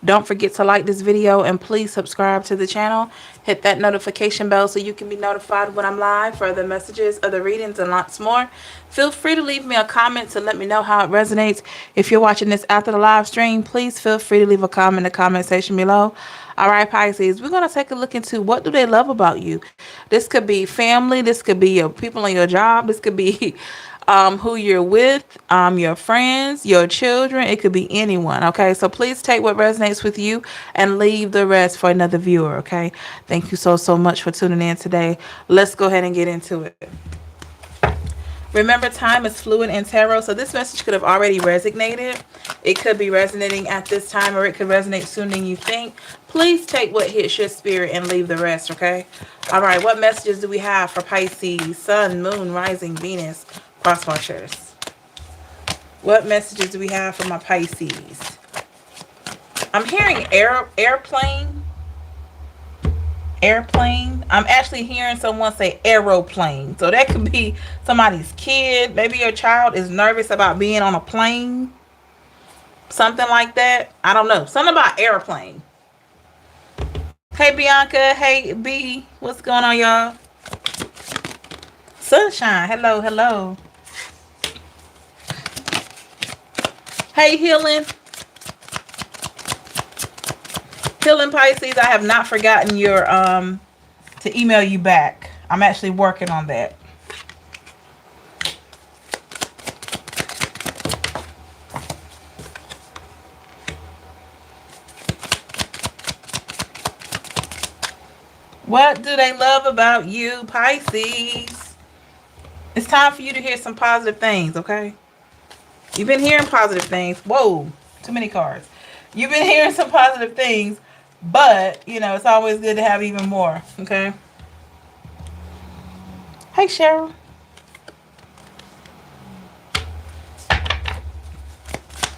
Don't forget to like this video and please subscribe to the channel. Hit that notification bell so you can be notified when I'm live for other messages, other readings, and lots more. Feel free to leave me a comment to let me know how it resonates. If you're watching this after the live stream, please feel free to leave a comment in the comment section below. All right, Pisces, we're going to take a look into what do they love about you. This could be family. This could be your people on your job. This could be who you're with, your friends, your children. It could be anyone. Okay, so please take what resonates with you and leave the rest for another viewer. Okay, thank you so much for tuning in today. Let's go ahead and get into it. Remember, time is fluid in tarot, so this message could have already resonated. It could be resonating at this time, or it could resonate sooner than you think. Please take what hits your spirit and leave the rest, okay? All right, what messages do we have for Pisces, Sun, Moon, Rising, Venus, cross watchers? What messages do we have for my Pisces? I'm hearing airplane. I'm actually hearing someone say aeroplane. So that could be somebody's kid. Maybe your child is nervous about being on a plane. Something like that. I don't know. Something about airplane. Hey, Bianca. Hey, B. What's going on, y'all? Sunshine. Hello. Hey, Healing Pisces, I have not forgotten your to email you back. I'm actually working on that. What do they love about you, Pisces? It's time for you to hear some positive things, okay? You've been hearing positive things. Whoa, too many cards. You've been hearing some positive things, but, you know, it's always good to have even more, okay? Hey, Cheryl.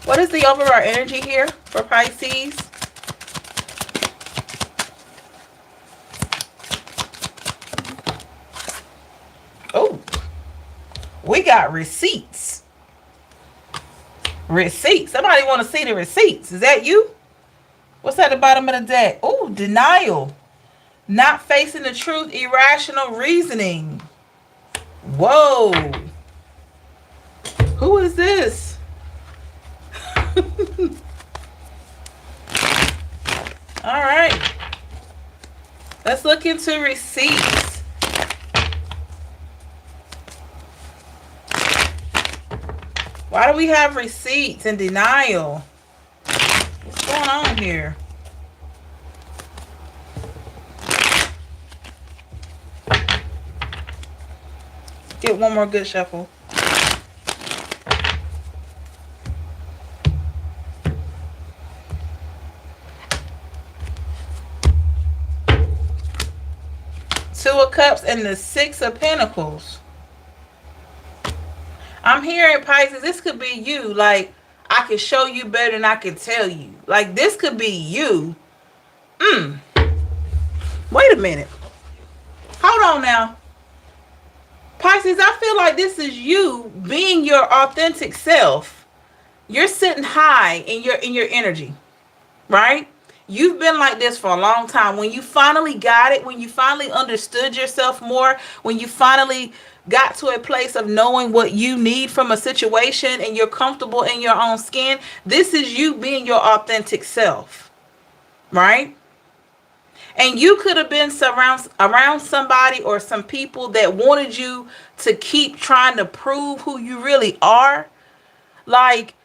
What is the overall energy here for Pisces? Oh, we got receipts. Somebody want to see the receipts. Is that you? What's at the bottom of the deck? Oh, denial. Not facing the truth. Irrational reasoning. Whoa. Who is this? All right. Let's look into receipts. Why do we have receipts and denial? What's going on here? Get one more good shuffle. Two of Cups and the Six of Pentacles. I'm hearing, Pisces, this could be you. Like, I can show you better than I can tell you. Like, this could be you. Wait a minute. Hold on now. Pisces, I feel like this is you being your authentic self. You're sitting high in your energy, right? You've been like this for a long time. When you finally got it, when you finally understood yourself more, when you finally got to a place of knowing what you need from a situation and you're comfortable in your own skin, this is you being your authentic self, right? And you could have been around somebody or some people that wanted you to keep trying to prove who you really are. Like,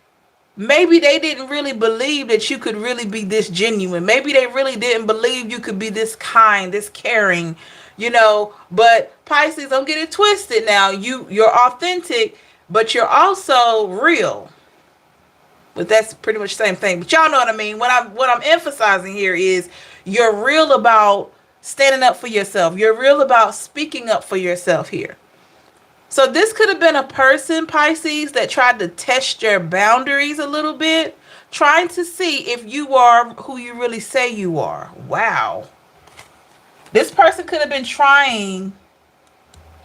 maybe they didn't really believe that you could really be this genuine. Maybe they really didn't believe you could be this kind, this caring, you know. But Pisces, don't get it twisted now. You're authentic, but you're also real. But that's pretty much the same thing. But y'all know what I mean. What I'm emphasizing here is you're real about standing up for yourself. You're real about speaking up for yourself here. So this could have been a person, Pisces, that tried to test your boundaries a little bit, trying to see if you are who you really say you are. Wow. This person could have been trying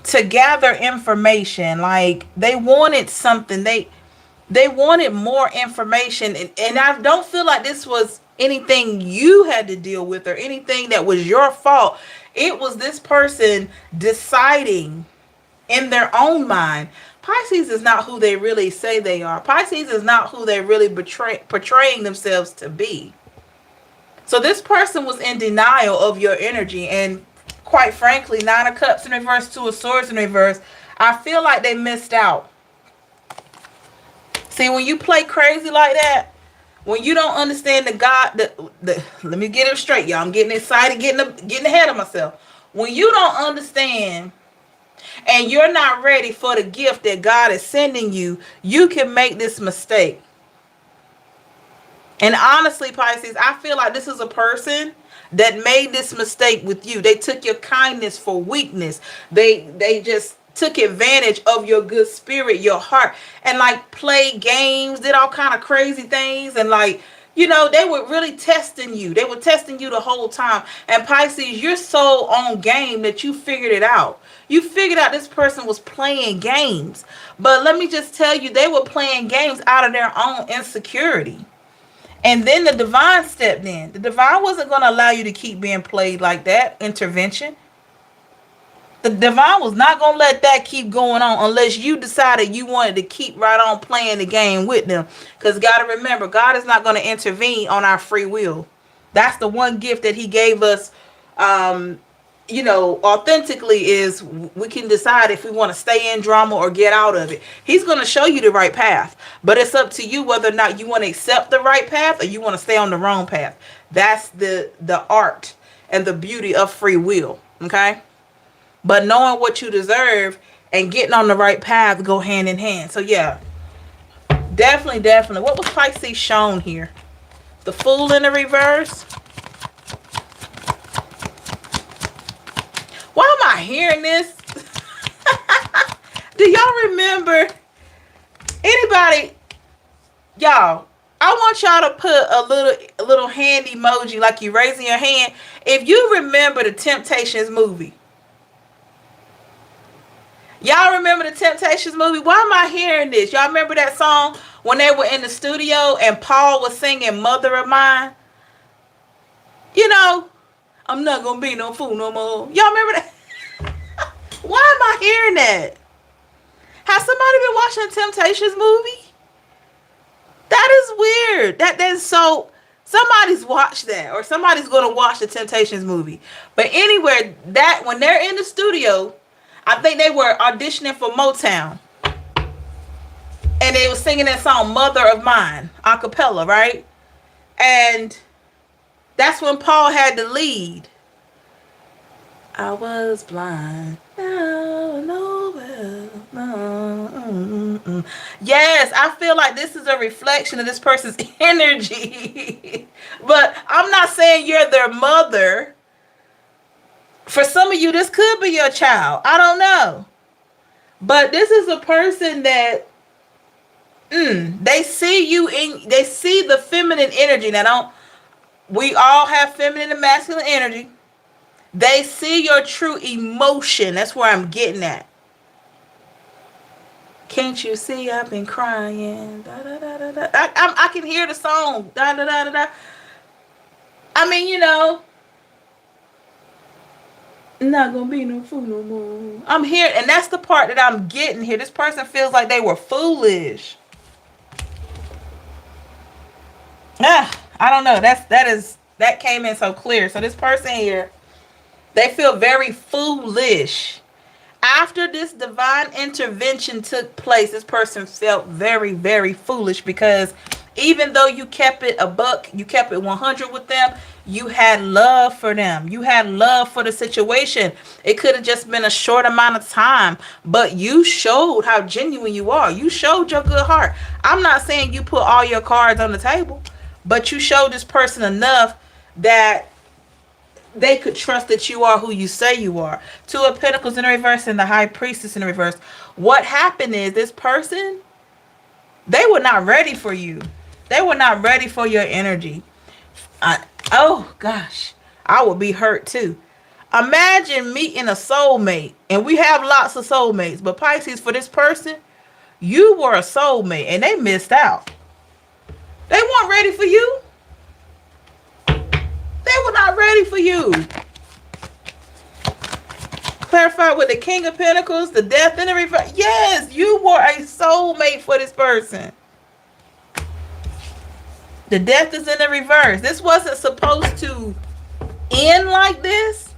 to gather information. Like, they wanted something. They wanted more information. And I don't feel like this was anything you had to deal with or anything that was your fault. It was this person deciding in their own mind. Pisces is not who they really say they are. Pisces is not who they really portraying themselves to be. So this person was in denial of your energy, and quite frankly, Nine of Cups in reverse, Two of Swords in reverse, I feel like they missed out. See, when you play crazy like that, when you don't understand let me get it straight, y'all. I'm getting excited, getting ahead of myself. When you don't understand and you're not ready for the gift that God is sending you, you can make this mistake. And honestly, Pisces, I feel like this is a person that made this mistake with you. They took your kindness for weakness. They just took advantage of your good spirit, your heart, and like played games, did all kind of crazy things, and like, you know, they were really testing you. They were testing you the whole time. And Pisces, you're so on game that you figured it out. You figured out this person was playing games. But let me just tell you, they were playing games out of their own insecurity. And then the divine stepped in. The divine wasn't going to allow you to keep being played like that. Intervention. The divine was not going to let that keep going on unless you decided you wanted to keep right on playing the game with them. Because got to remember, God is not going to intervene on our free will. That's the one gift that he gave us, authentically, is we can decide if we want to stay in drama or get out of it. He's going to show you the right path. But it's up to you whether or not you want to accept the right path or you want to stay on the wrong path. That's the art and the beauty of free will. Okay? But knowing what you deserve and getting on the right path go hand in hand. So yeah, definitely. What was Pisces shown here? The Fool in the reverse. Why am I hearing this? Do y'all remember? Anybody? Y'all, I want y'all to put a little hand emoji like you raising your hand if you remember the Temptations movie. Y'all remember the Temptations movie? Why am I hearing this? Y'all remember that song when they were in the studio and Paul was singing Mother of Mine? You know, I'm not going to be no fool no more. Y'all remember that? Why am I hearing that? Has somebody been watching the Temptations movie? That is weird. That's so... Somebody's watched that, or somebody's going to watch the Temptations movie. But anywhere, that when they're in the studio... I think they were auditioning for Motown. And they were singing that song, Mother of Mine, a cappella, right? And that's when Paul had the lead. I was blind. Yes, I feel like this is a reflection of this person's energy. But I'm not saying you're their mother. For some of you, this could be your child. I don't know. But this is a person that they see you in, they see the feminine energy. Now, we all have feminine and masculine energy. They see your true emotion. That's where I'm getting at. Can't you see I've been crying? Da, da, da, da, da. I can hear the song. Da, da, da, da, da. I mean, you know, not gonna be no fool no more. I'm here, and that's the part that I'm getting here. This person feels like they were foolish. I don't know. That came in so clear. So this person here, they feel very foolish. After this divine intervention took place, this person felt very, very foolish because even though you kept it a buck, you kept it 100 with them, you had love for them. You had love for the situation. It could have just been a short amount of time, but you showed how genuine you are. You showed your good heart. I'm not saying you put all your cards on the table, but you showed this person enough that they could trust that you are who you say you are. Two of Pentacles in reverse and the High Priestess in reverse. What happened is this person, they were not ready for you. They were not ready for your energy. Oh, gosh. I would be hurt, too. Imagine meeting a soulmate. And we have lots of soulmates. But Pisces, for this person, you were a soulmate. And they missed out. They weren't ready for you. be for you. Clarify with the King of Pentacles, the Death in the reverse. Yes, you were a soulmate for this person. The Death is in the reverse. This wasn't supposed to end like this,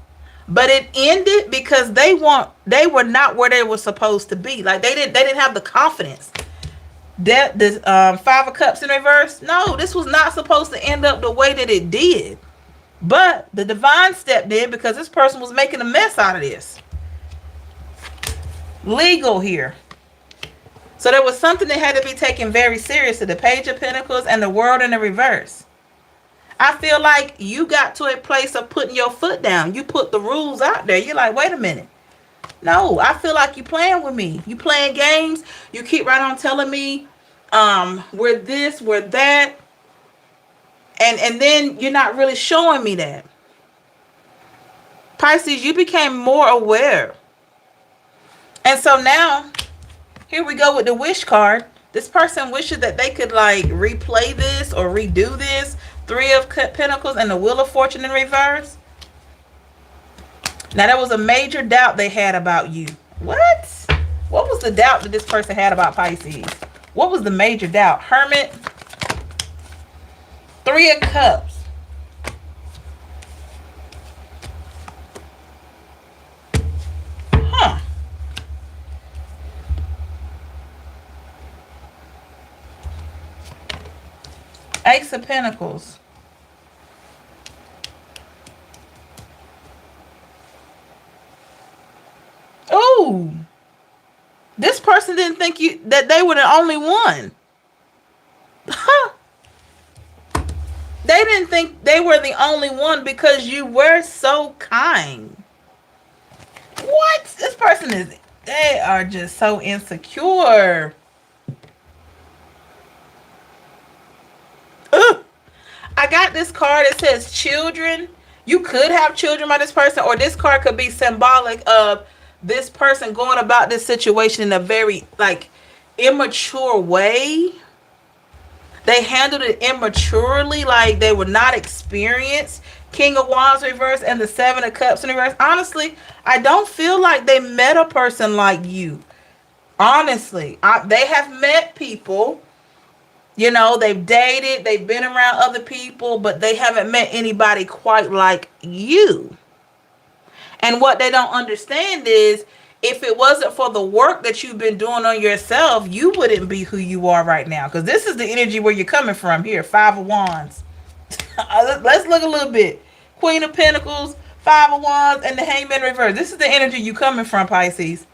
but it ended because they were not where they were supposed to be. Like they didn't have the confidence. This Five of Cups in reverse. No, this was not supposed to end up the way that it did. But the divine stepped in because this person was making a mess out of this. Legal here. So there was something that had to be taken very seriously. The Page of Pentacles and the World in the reverse. I feel like you got to a place of putting your foot down. You put the rules out there. You're like, wait a minute. No, I feel like you playing with me. You playing games. You keep right on telling me we're this, we're that. And then you're not really showing me that. Pisces, you became more aware. And so now, here we go with the wish card. This person wishes that they could like replay this or redo this. Three of Pentacles and the Wheel of Fortune in reverse. Now, there was a major doubt they had about you. What? What was the doubt that this person had about Pisces? What was the major doubt? Hermit. Three of Cups. Huh. Ace of Pentacles. Oh, this person didn't think that they were the only one. They didn't think they were the only one because you were so kind. What? This person is, they are just so insecure. Ugh. I got this card. It says children. You could have children by this person, or this card could be symbolic of this person going about this situation in a very like immature way. They handled it immaturely, like they were not experienced. King of Wands reverse and the Seven of Cups in reverse. Honestly, I don't feel like they met a person like you. Honestly, they have met people. You know, they've dated, they've been around other people, but they haven't met anybody quite like you. And what they don't understand is, if it wasn't for the work that you've been doing on yourself, you wouldn't be who you are right now. Because this is the energy where you're coming from here. Five of Wands. Let's look a little bit. Queen of Pentacles, Five of Wands, and the Hangman reverse. This is the energy you coming from, Pisces.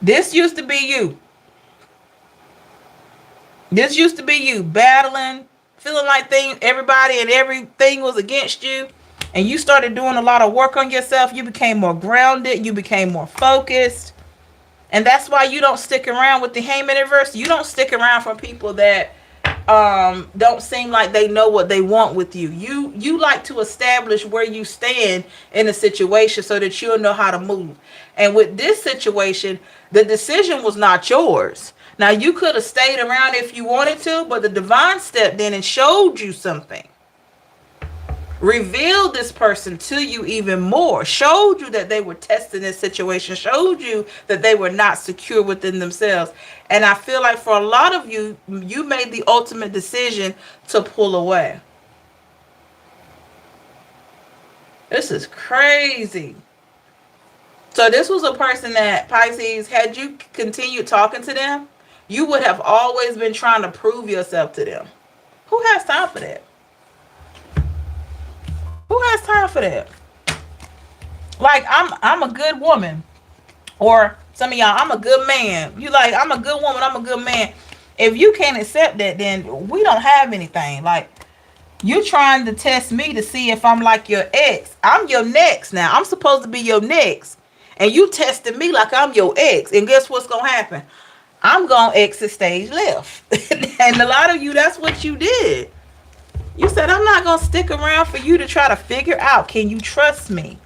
This used to be you. This used to be you battling, feeling like everybody and everything was against you. And you started doing a lot of work on yourself. You became more grounded. You became more focused. And that's why you don't stick around with the Hangman reverse. You don't stick around for people that don't seem like they know what they want with you. You like to establish where you stand in a situation so that you'll know how to move. And with this situation, the decision was not yours. Now, you could have stayed around if you wanted to, but the divine stepped in and showed you something. Revealed this person to you even more. Showed you that they were testing this situation. Showed you that they were not secure within themselves. And I feel like for a lot of you, you made the ultimate decision to pull away. This is crazy. So this was a person that, Pisces, had you continued talking to them, you would have always been trying to prove yourself to them. Who has time for that? Who has time for that? Like, I'm a good woman. Or some of y'all, I'm a good man. You like, I'm a good woman, I'm a good man. If you can't accept that, then we don't have anything. Like, you trying to test me to see if I'm like your ex. I'm your next now. I'm supposed to be your next. And you testing me like I'm your ex. And guess what's going to happen? I'm going to exit stage left. And a lot of you, that's what you did. You said, I'm not going to stick around for you to try to figure out, can you trust me?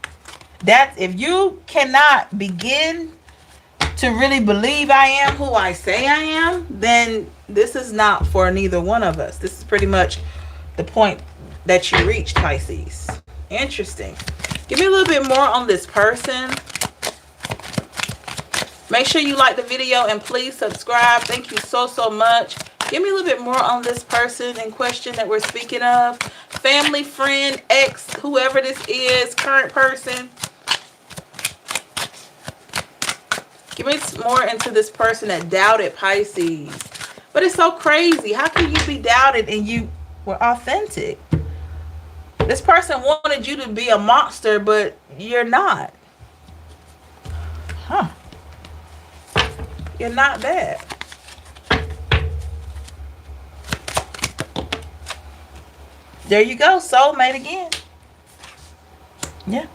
That's, if you cannot begin to really believe I am who I say I am, then this is not for neither one of us. This is pretty much the point that you reached, Pisces. Interesting. Give me a little bit more on this person. Make sure you like the video and please subscribe. Thank you so, so much. Give me a little bit more on this person in question that we're speaking of. Family, friend, ex, whoever this is, current person. Give me more into this person that doubted Pisces. But it's so crazy. How can you be doubted and you were authentic? This person wanted you to be a monster, but you're not. Huh. You're not that. There you go. Soulmate again. Yeah.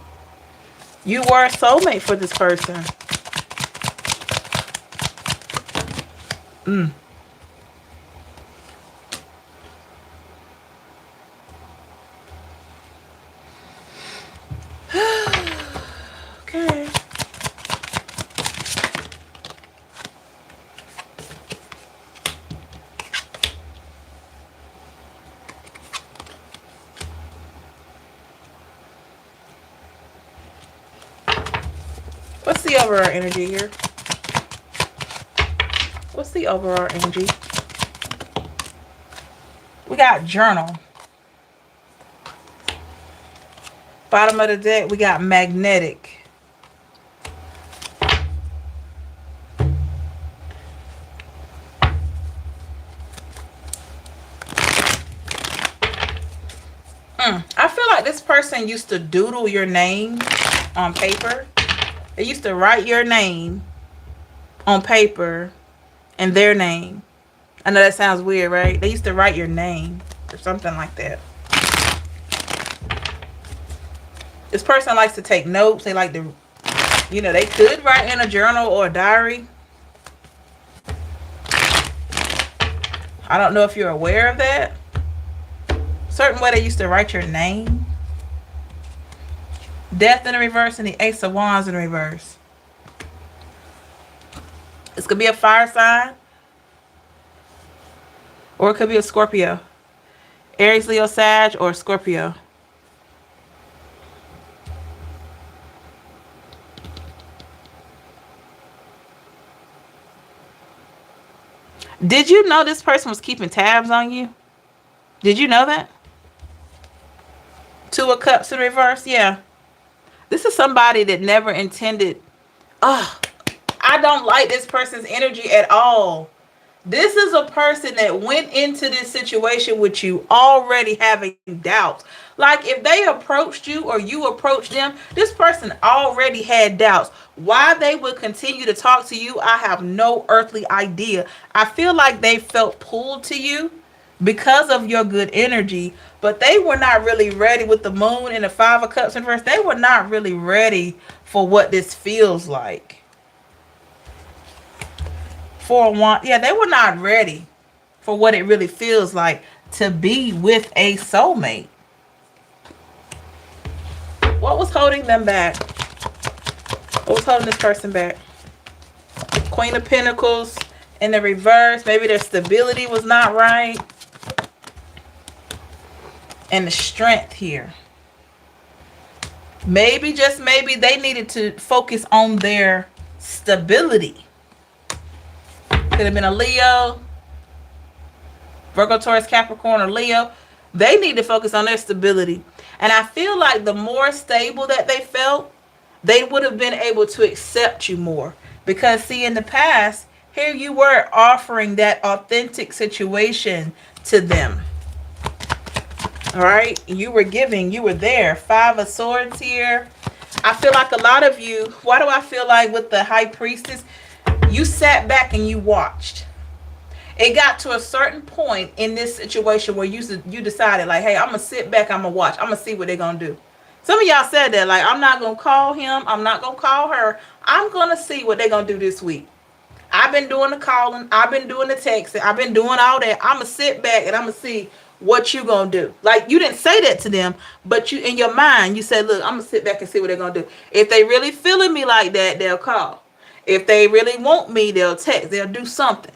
You were a soulmate for this person. Okay. What's the overall energy here? What's the overall energy? We got journal. Bottom of the deck, we got magnetic. I feel like this person used to doodle your name on paper. They used to write your name on paper and their name. I know that sounds weird, right? They used to write your name or something like that. This person likes to take notes. They like to, you know, they could write in a journal or a diary. I don't know if you're aware of that. Certain way they used to write your name. Death in the reverse and the Ace of Wands in the reverse. This could be a fire sign. Or it could be a Scorpio. Aries, Leo, Sag, or Scorpio. Did you know this person was keeping tabs on you? Did you know that? Two of Cups in reverse, yeah. This is somebody that never intended, I don't like this person's energy at all. This is a person that went into this situation with you already having doubts. Like if they approached you or you approached them, this person already had doubts. Why they would continue to talk to you, I have no earthly idea. I feel like they felt pulled to you because of your good energy, but they were not really ready with the moon and the Five of Cups in reverse. They were not really ready for what this feels like. Yeah, they were not ready for what it really feels like to be with a soulmate. What was holding them back? What was holding this person back? Queen of Pentacles in the reverse. Maybe their stability was not right. And the strength here. Maybe, just maybe, they needed to focus on their stability. Could have been a Leo, Virgo, Taurus, Capricorn, or Leo. They need to focus on their stability. And I feel like the more stable that they felt, they would have been able to accept you more. Because, see, in the past, here you were offering that authentic situation to them. All right? You were giving. You were there. Five of Swords here. I feel like a lot of you, why do I feel like with the High Priestess, you sat back and you watched. It got to a certain point in this situation where you decided, like, hey, I'm going to sit back, I'm going to watch. I'm going to see what they're going to do. Some of y'all said that, like, I'm not going to call him. I'm not going to call her. I'm going to see what they're going to do this week. I've been doing the calling. I've been doing the texting. I've been doing all that. I'm going to sit back and I'm going to see what you going to do. Like, you didn't say that to them, but you, in your mind, you said, look, I'm going to sit back and see what they're going to do. If they really feeling me like that, they'll call. If they really want me, they'll text. They'll do something.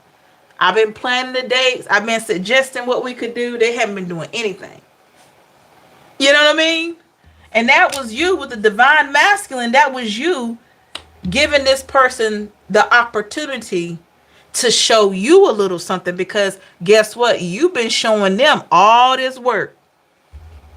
I've been planning the dates. I've been suggesting what we could do. They haven't been doing anything. You know what I mean? And that was you with the divine masculine. That was you giving this person the opportunity to show you a little something, because guess what? You've been showing them all this work.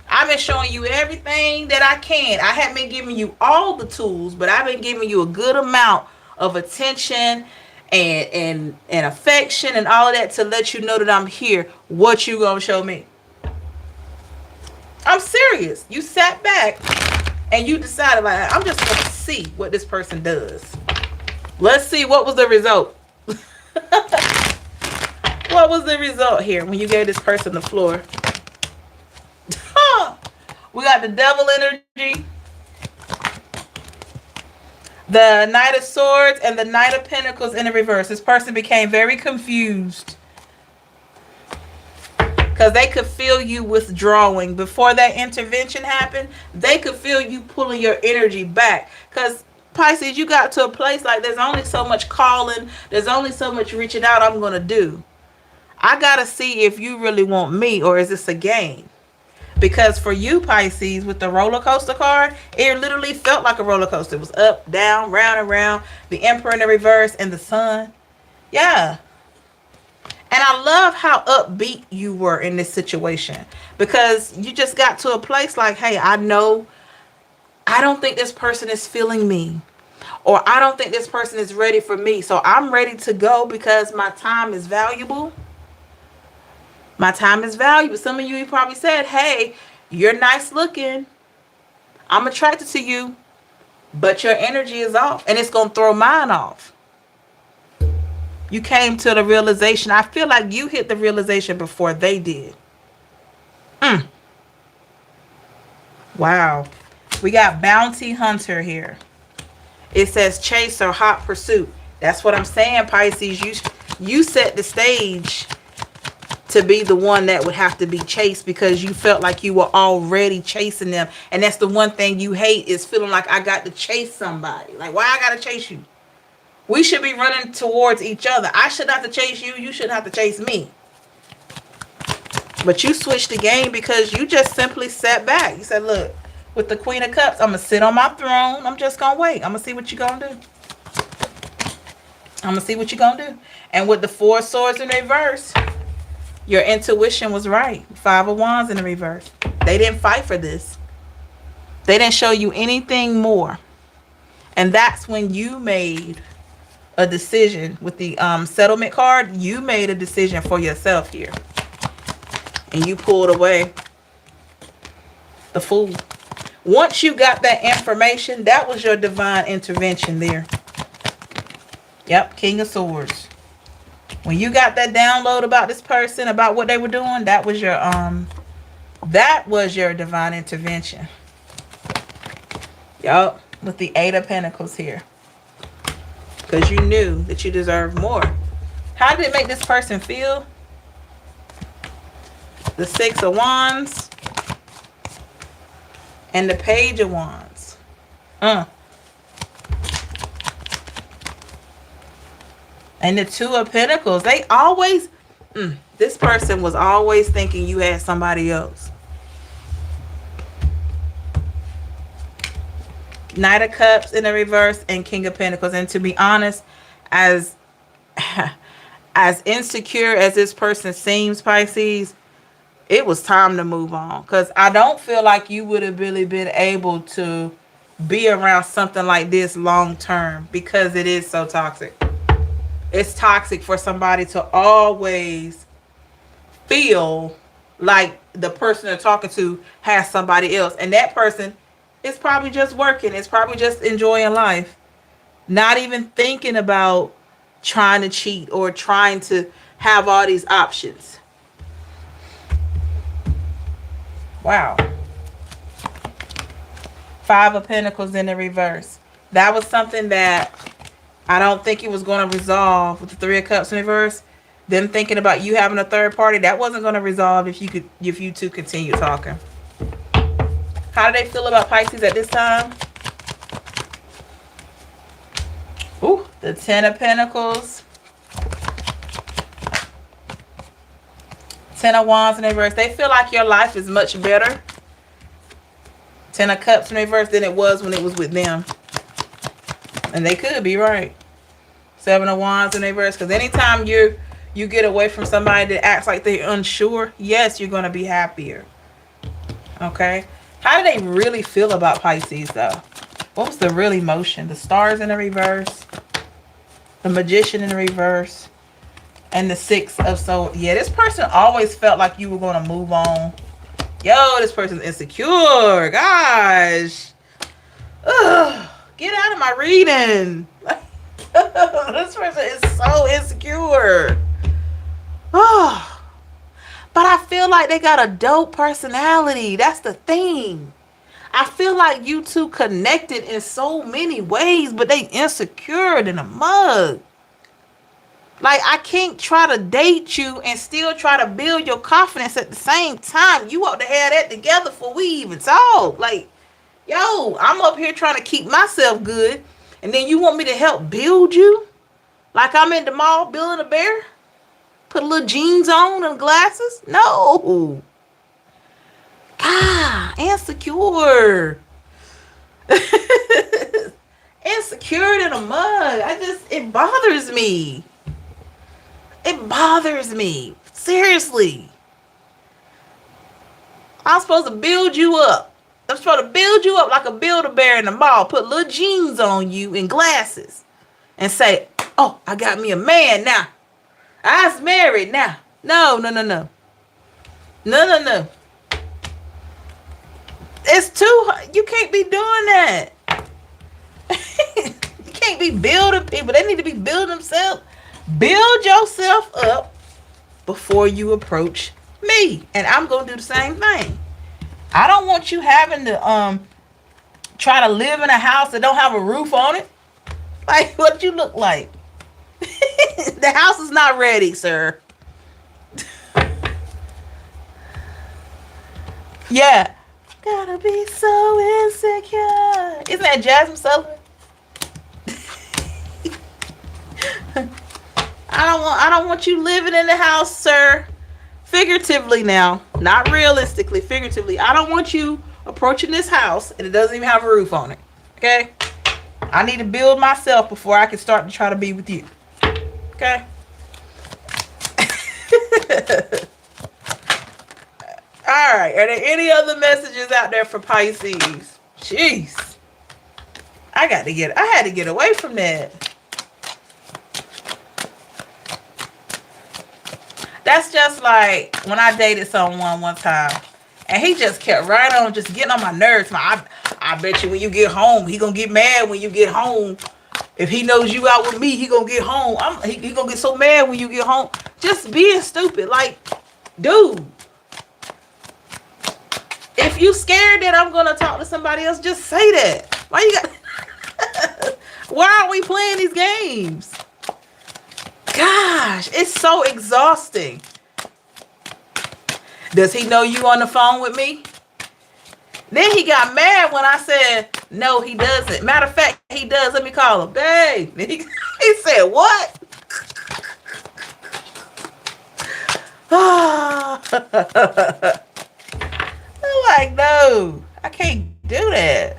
I've been showing you everything that I can. I haven't been giving you all the tools, but I've been giving you a good amount of attention and affection and all of that to let you know that I'm here. What you gonna show me? I'm serious. You sat back and you decided, like, I'm just gonna see what this person does. Let's see, what was the result? What was the result here when you gave this person the floor? We got the devil energy, the Knight of Swords, and the Knight of Pentacles in the reverse. This person became very confused because they could feel you withdrawing. Before that intervention happened, they could feel you pulling your energy back. Because Pisces, you got to a place like, there's only so much calling, there's only so much reaching out I'm going to do. I got to see if you really want me, or is this a game? Because for you, Pisces, with the roller coaster card, it literally felt like a roller coaster. It was up, down, round and round. The Emperor in the reverse and the Sun. Yeah. And I love how upbeat you were in this situation. Because you just got to a place like, hey, I know, I don't think this person is feeling me. Or I don't think this person is ready for me. So I'm ready to go because my time is valuable. My time is valuable. Some of you probably said, hey, you're nice looking. I'm attracted to you. But your energy is off. And it's going to throw mine off. You came to the realization. I feel like you hit the realization before they did. Wow. We got Bounty Hunter here. It says Chaser, Hot Pursuit. That's what I'm saying, Pisces. You set the stage to be the one that would have to be chased, because you felt like you were already chasing them. And that's the one thing you hate, is feeling like I got to chase somebody. Like, why I got to chase you? We should be running towards each other. I should have to chase you. You shouldn't have to chase me. But you switched the game because you just simply sat back. You said, look, with the Queen of Cups, I'm going to sit on my throne. I'm just going to wait. I'm going to see what you're going to do. I'm going to see what you're going to do. And with the Four of Swords in reverse, your intuition was right. Five of Wands in the reverse. They didn't fight for this. They didn't show you anything more. And that's when you made a decision with the settlement card. You made a decision for yourself here. And you pulled away the Fool. Once you got that information, that was your divine intervention there. Yep, King of Swords. When you got that download about this person, about what they were doing, that was your divine intervention. Yup, with the Eight of Pentacles here. Because you knew that you deserved more. How did it make this person feel? The Six of Wands and the Page of Wands. And the Two of Pentacles. They always, this person was always thinking you had somebody else. Knight of Cups in the reverse and King of Pentacles. And to be honest, as insecure as this person seems, Pisces, it was time to move on. Because I don't feel like you would have really been able to be around something like this long term, because it is so toxic. It's toxic for somebody to always feel like the person they're talking to has somebody else. And that person is probably just working. It's probably just enjoying life. Not even thinking about trying to cheat or trying to have all these options. Wow. Five of Pentacles in the reverse. That was something that I don't think it was going to resolve with the Three of Cups in reverse. Them thinking about you having a third party, that wasn't going to resolve if you two continue talking. How do they feel about Pisces at this time? Ooh, the Ten of Pentacles. Ten of Wands in reverse. They feel like your life is much better. Ten of Cups in reverse than it was when it was with them. And they could be right. Seven of Wands in reverse. Because anytime you get away from somebody that acts like they're unsure, yes, you're going to be happier. Okay? How do they really feel about Pisces, though? What was the real emotion? The Stars in the reverse. The Magician in the reverse. And the Six of Swords. Yeah, this person always felt like you were going to move on. Yo, this person's insecure. Gosh. Ugh. Get out of my reading. This person is so insecure. Oh. But I feel like they got a dope personality. That's the thing. I feel like you two connected in so many ways, but they insecure in a mug. Like, I can't try to date you and still try to build your confidence at the same time. You ought to have that together before we even talk. Like, yo, I'm up here trying to keep myself good, and then you want me to help build you? Like I'm in the mall building a bear? Put a little jeans on and glasses? No. Ah, insecure. Insecure in a mug. It bothers me. It bothers me. Seriously. I'm supposed to build you up. I'm supposed to build you up like a Build-A-Bear in the mall. Put little jeans on you and glasses. And say, oh, I got me a man now. I's married now. No. No. It's too hard. You can't be doing that. You can't be building people. They need to be building themselves. Build yourself up before you approach me. And I'm going to do the same thing. I don't want you having to try to live in a house that don't have a roof on it. Like, what you look like? The house is not ready, sir. Yeah. Gotta be so insecure. Isn't that Jasmine Sullivan? I don't want you living in the house, sir. Figuratively now, not realistically, figuratively. I don't want you approaching this house and it doesn't even have a roof on it. Okay? I need to build myself before I can start to try to be with you. Okay? Alright, are there any other messages out there for Pisces? Jeez. I had to get away from that. That's just like when I dated someone one time. And he just kept right on just getting on my nerves. I bet you when you get home, he gonna get mad when you get home. If he knows you out with me, he gonna get home. He gonna get so mad when you get home. Just being stupid. Like, dude. If you scared that I'm gonna talk to somebody else, just say that. Why you got... Why are we playing these games? Gosh, it's so exhausting. Does he know you on the phone with me? Then he got mad when I said, no, he doesn't. Matter of fact, he does. Let me call him. Babe. He said, what? I'm like, no, I can't do that.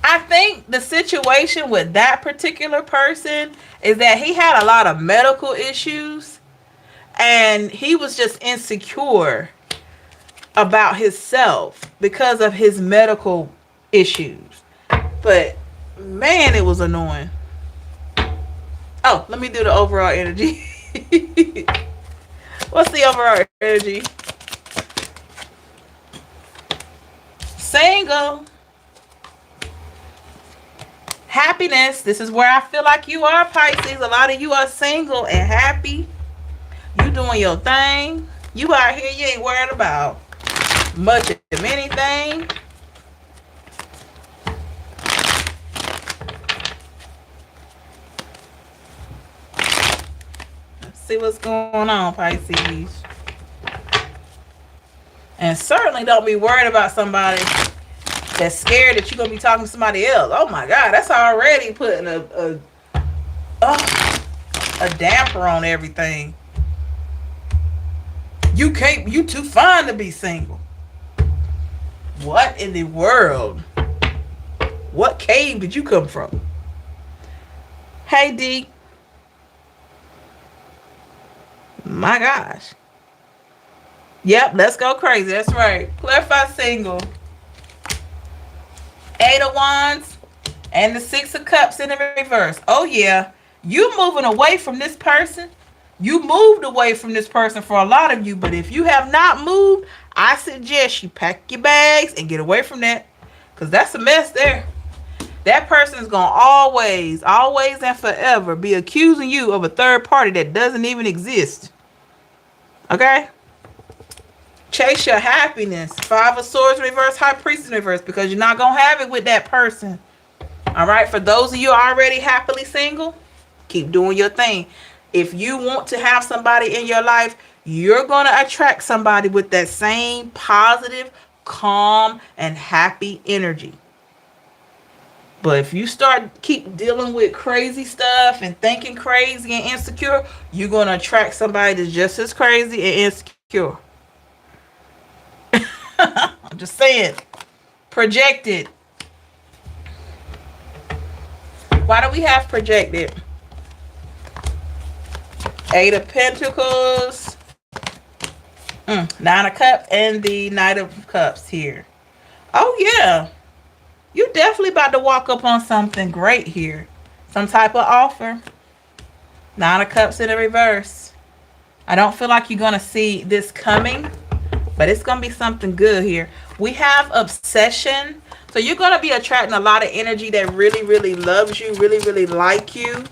I think the situation with that particular person is that he had a lot of medical issues and he was just insecure about himself because of his medical issues. But man, it was annoying. Oh, let me do the overall energy. What's the overall energy? Single. Happiness. This is where I feel like you are, Pisces. A lot of you are single and happy. You doing your thing. You out here, you ain't worried about much of anything. Let's see what's going on, Pisces. And certainly don't be worried about somebody that's scared that you're going to be talking to somebody else. Oh my God, that's already putting a damper on everything. You too fine to be single. What in the world? What cave did you come from? Hey D. My gosh. Yep, let's go crazy. That's right. Clarify single. Eight of Wands and the Six of Cups in the reverse. Oh yeah. You moving away from this person. You moved away from this person for a lot of you, but if you have not moved, I suggest you pack your bags and get away from that. Because that's a mess there. That person is going to always, always and forever be accusing you of a third party that doesn't even exist. Okay? Chase your happiness. Five of Swords reverse, High Priestess reverse, because you're not going to have it with that person. All right? For those of you already happily single, keep doing your thing. If you want to have somebody in your life, you're going to attract somebody with that same positive, calm, and happy energy. But if you keep dealing with crazy stuff and thinking crazy and insecure, you're going to attract somebody that's just as crazy and insecure. I'm just saying. Projected. Why do we have projected? Eight of Pentacles, Nine of Cups, and the Knight of Cups here. Oh, yeah. You definitely about to walk up on something great here. Some type of offer. Nine of Cups in the reverse. I don't feel like you're going to see this coming, but it's going to be something good here. We have obsession. So you're going to be attracting a lot of energy that really, really loves you, really, really like you.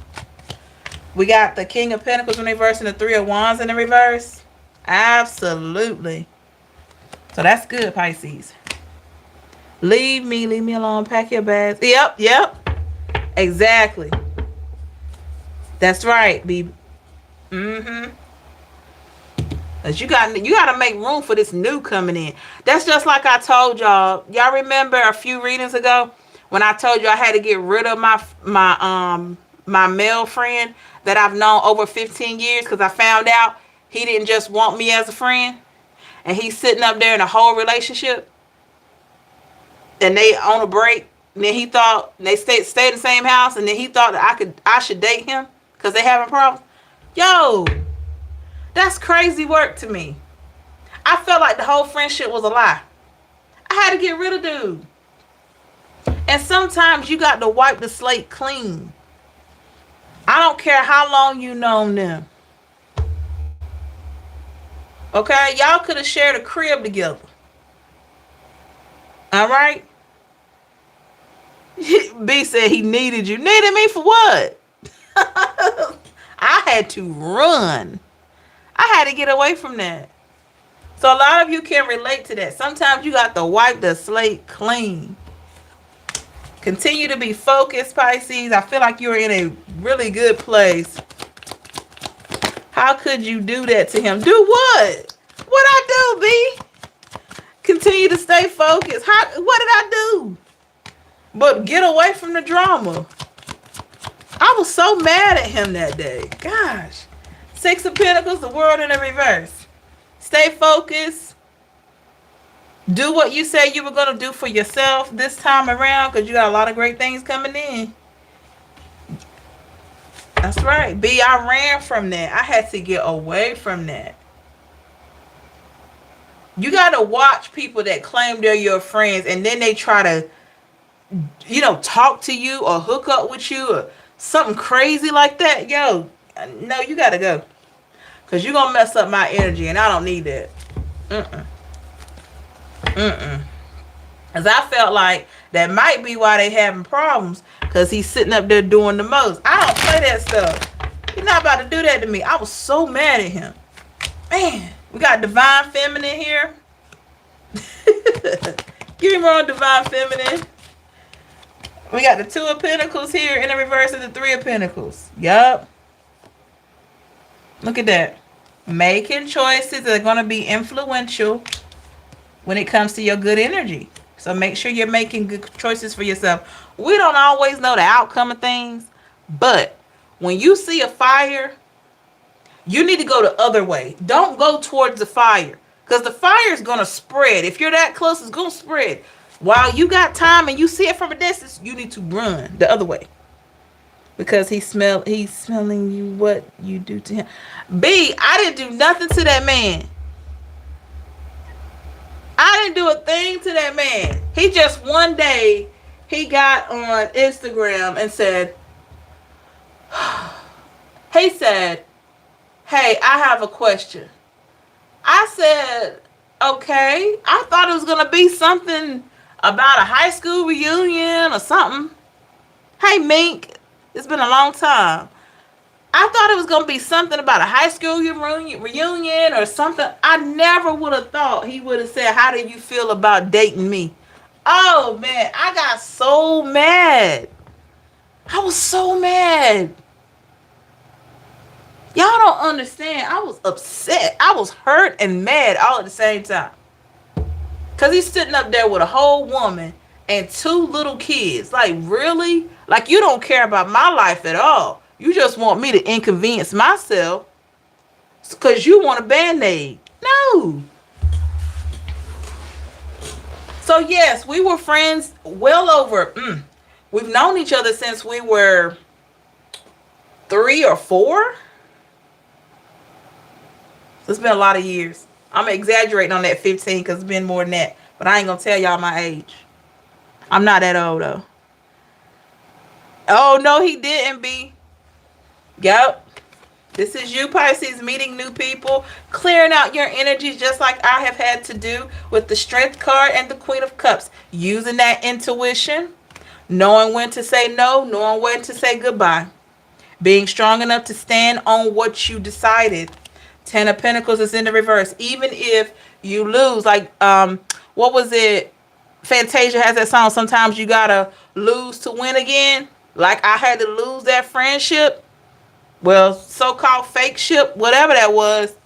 We got the King of Pentacles in reverse and the Three of Wands in the reverse. Absolutely. So that's good, Pisces. Leave me alone. Pack your bags. Yep. Exactly. That's right, baby. Cause you gotta make room for this new coming in. That's just like I told y'all. Y'all remember a few readings ago when I told you I had to get rid of my male friend that I've known over 15 years because I found out he didn't just want me as a friend, and he's sitting up there in a whole relationship, and they on a break. And then he thought they stayed in the same house, and then he thought that I should date him because they having problems. Yo, that's crazy work to me. I felt like the whole friendship was a lie. I had to get rid of dude. And sometimes you got to wipe the slate clean. I don't care how long you known them. Okay? Y'all could have shared a crib together. All right? B said he needed you. Needed me for what? I had to run. I had to get away from that. So a lot of you can relate to that. Sometimes you got to wipe the slate clean. Continue to be focused, Pisces. I feel like you're in a really good place. How could you do that to him? Do what? What I do, B? Continue to stay focused. What did I do? But get away from the drama. I was so mad at him that day. Gosh. Six of Pentacles, the World in the reverse. Stay focused. Do what you said you were going to do for yourself this time around, because you got a lot of great things coming in. That's right. B, I ran from that. I had to get away from that. You got to watch people that claim they're your friends and then they try to, talk to you or hook up with you or something crazy like that. Yo, no, you got to go. Because you're going to mess up my energy and I don't need that. Because I felt like that might be why they having problems. Because he's sitting up there doing the most. I don't play that stuff. He's not about to do that to me. I was so mad at him. Man, we got Divine Feminine here. Give me more on Divine Feminine. We got the Two of Pentacles here in the reverse of the Three of Pentacles. Yup. Look at that. Making choices that are going to be influential when it comes to your good energy. So make sure you're making good choices for yourself. We don't always know the outcome of things, but when you see a fire, You need to go the other way. Don't go towards the fire, because the fire is going to spread. If you're that close, it's going to spread. While you got time and you see it from a distance, you need to run the other way, because he's smelling you what you do to him. B, I didn't do nothing to that man. I didn't do a thing to that man. He just one day he got on Instagram and said, he said, "Hey, I have a question." I said, "Okay." I thought it was gonna be something about a high school reunion or something. Hey, Mink, it's been a long time. I thought it was gonna be something about a high school reunion or something. I never would have thought he would have said, "How do you feel about dating me?" Oh man, I got so mad. I was so mad. Y'all don't understand. I was upset. I was hurt and mad all at the same time. Cause he's sitting up there with a whole woman and two little kids. Like, really? Like, you don't care about my life at all. You just want me to inconvenience myself because you want a band-aid. No. So yes, we were friends well over. We've known each other since we were 3 or 4. It's been a lot of years. I'm exaggerating on that 15 because it's been more than that. But I ain't going to tell y'all my age. I'm not that old, though. Oh, no, he didn't be. Yep. This is you, Pisces, meeting new people, clearing out your energies just like I have had to do with the Strength card and the Queen of Cups. Using that intuition, knowing when to say no, knowing when to say goodbye. Being strong enough to stand on what you decided. 10 of Pentacles is in the reverse. Even if you lose, like, what was it? Fantasia has that song, sometimes you gotta lose to win again. Like I had to lose that friendship. Well, so-called fake ship, whatever that was,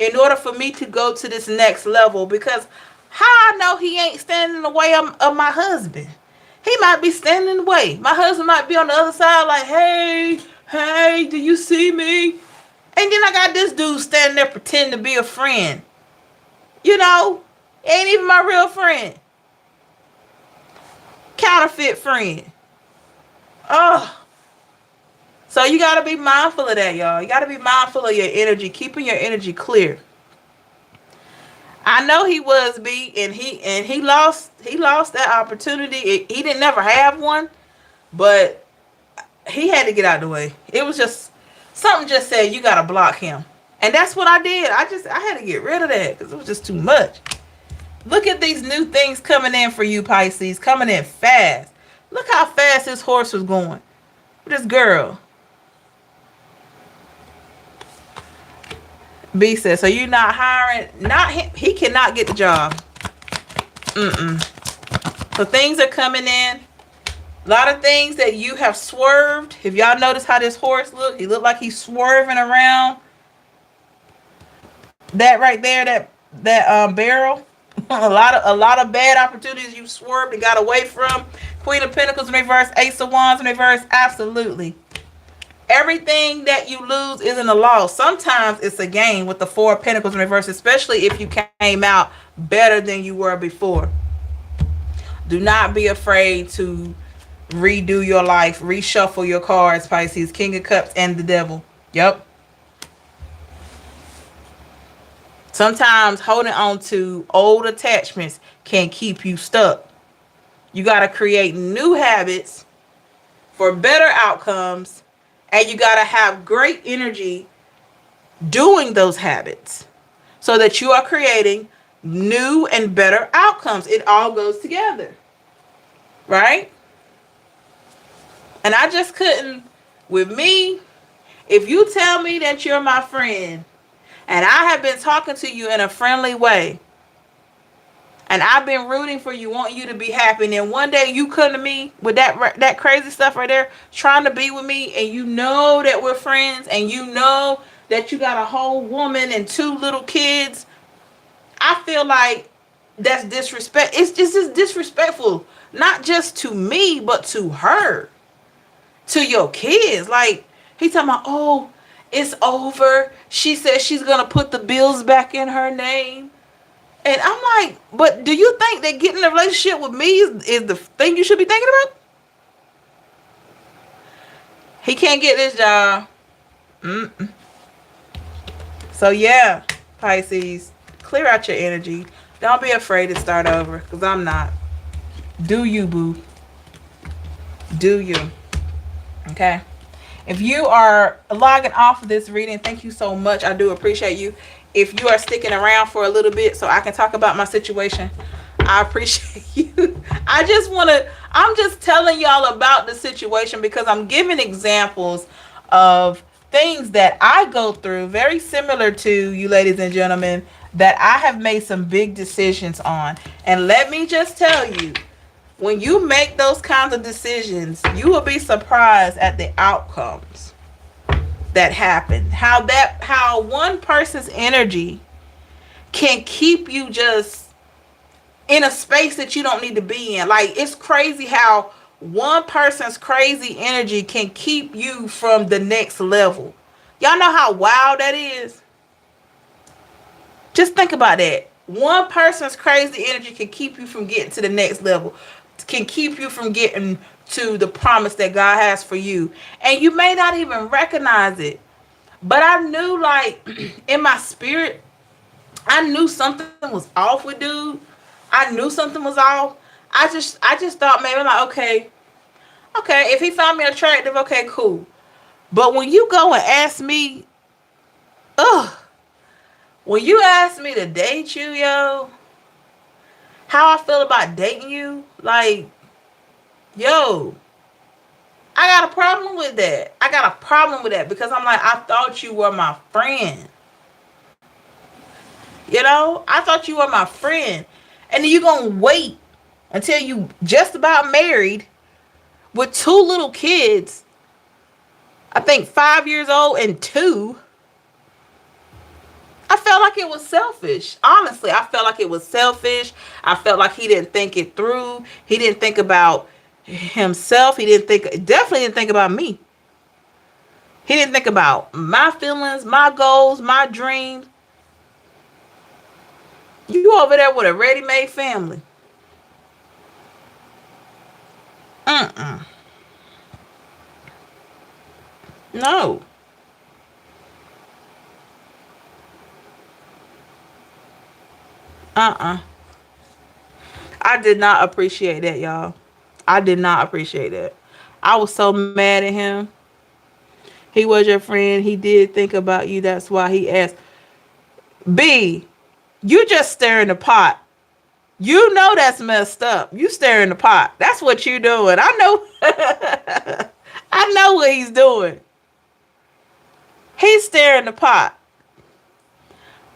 in order for me to go to this next level. Because how I know he ain't standing in the way of my husband? He might be standing in the way. My husband might be on the other side like, hey, do you see me? And then I got this dude standing there pretending to be a friend. You know, ain't even my real friend. Counterfeit friend. Oh. So you got to be mindful of that, y'all. You got to be mindful of your energy, keeping your energy clear. I know he was B, and he lost that opportunity. He didn't never have one, but he had to get out of the way. It was just something just said you got to block him. And that's what I did. I had to get rid of that because it was just too much. Look at these new things coming in for you, Pisces, coming in fast. Look how fast this horse was going. This girl. B says, so you're not hiring, not him. He cannot get the job. So things are coming in. A lot of things that you have swerved. If y'all notice how this horse looked, he looked like he's swerving around. That right there, that barrel. a lot of bad opportunities you swerved and got away from. Queen of Pentacles in reverse, Ace of Wands in reverse. Absolutely. Everything that you lose isn't a loss. Sometimes it's a gain with the Four of Pentacles in reverse, especially if you came out better than you were before. Do not be afraid to redo your life, reshuffle your cards, Pisces. King of Cups and the Devil. Yep. Sometimes holding on to old attachments can keep you stuck. You got to create new habits for better outcomes, and you got to have great energy doing those habits so that you are creating new and better outcomes. It all goes together, right? And I just couldn't, with me, if you tell me that you're my friend and I have been talking to you in a friendly way, and I've been rooting for you, want you to be happy, and then one day you come to me with that crazy stuff right there, trying to be with me, and you know that we're friends, and you know that you got a whole woman and 2 little kids, I feel like that's disrespect. It's just disrespectful, not just to me, but to her, to your kids. Like, he's talking about, oh, It's over. She says she's gonna put the bills back in her name. And I'm like, but do you think that getting a relationship with me is the thing you should be thinking about? He can't get this job. Mm-mm. So yeah, Pisces, clear out your energy. Don't be afraid to start over, because I'm not. Do you, boo? Do you? Okay. If you are logging off of this reading, thank you so much. I do appreciate you. If you are sticking around for a little bit so I can talk about my situation, I appreciate you. I'm just telling y'all about the situation because I'm giving examples of things that I go through, very similar to you, ladies and gentlemen, that I have made some big decisions on. And let me just tell you, when you make those kinds of decisions, you will be surprised at the outcomes that happen. How one person's energy can keep you just in a space that you don't need to be in. Like, it's crazy how one person's crazy energy can keep you from the next level. Y'all know how wild that is? Just think about that. One person's crazy energy can keep you from getting to the next level, can keep you from getting to the promise that God has for you. And you may not even recognize it. But I knew, like, in my spirit, I knew something was off with dude. I knew something was off. I just thought, maybe, like, okay, if he found me attractive, okay, cool. But when you go and ask me, ugh, when you ask me to date you, yo, how I feel about dating you, like, yo, I got a problem with that. I got a problem with that because I'm like, I thought you were my friend. You know, I thought you were my friend. And then you going to wait until you just about married with two little kids. I think 5 years old and 2. I felt like it was selfish. Honestly, I felt like it was selfish. I felt like he didn't think it through. He didn't think about himself. Definitely didn't think about me. He didn't think about my feelings, my goals, my dreams. You over there with a ready-made family. Mm-mm. No. Uh-uh. I did not appreciate that, y'all. I did not appreciate that. I was so mad at him. He was your friend. He did think about you. That's why he asked. B, you just stirring the pot. You know that's messed up. You stirring the pot. That's what you doing. I know. I know what he's doing. He's stirring the pot.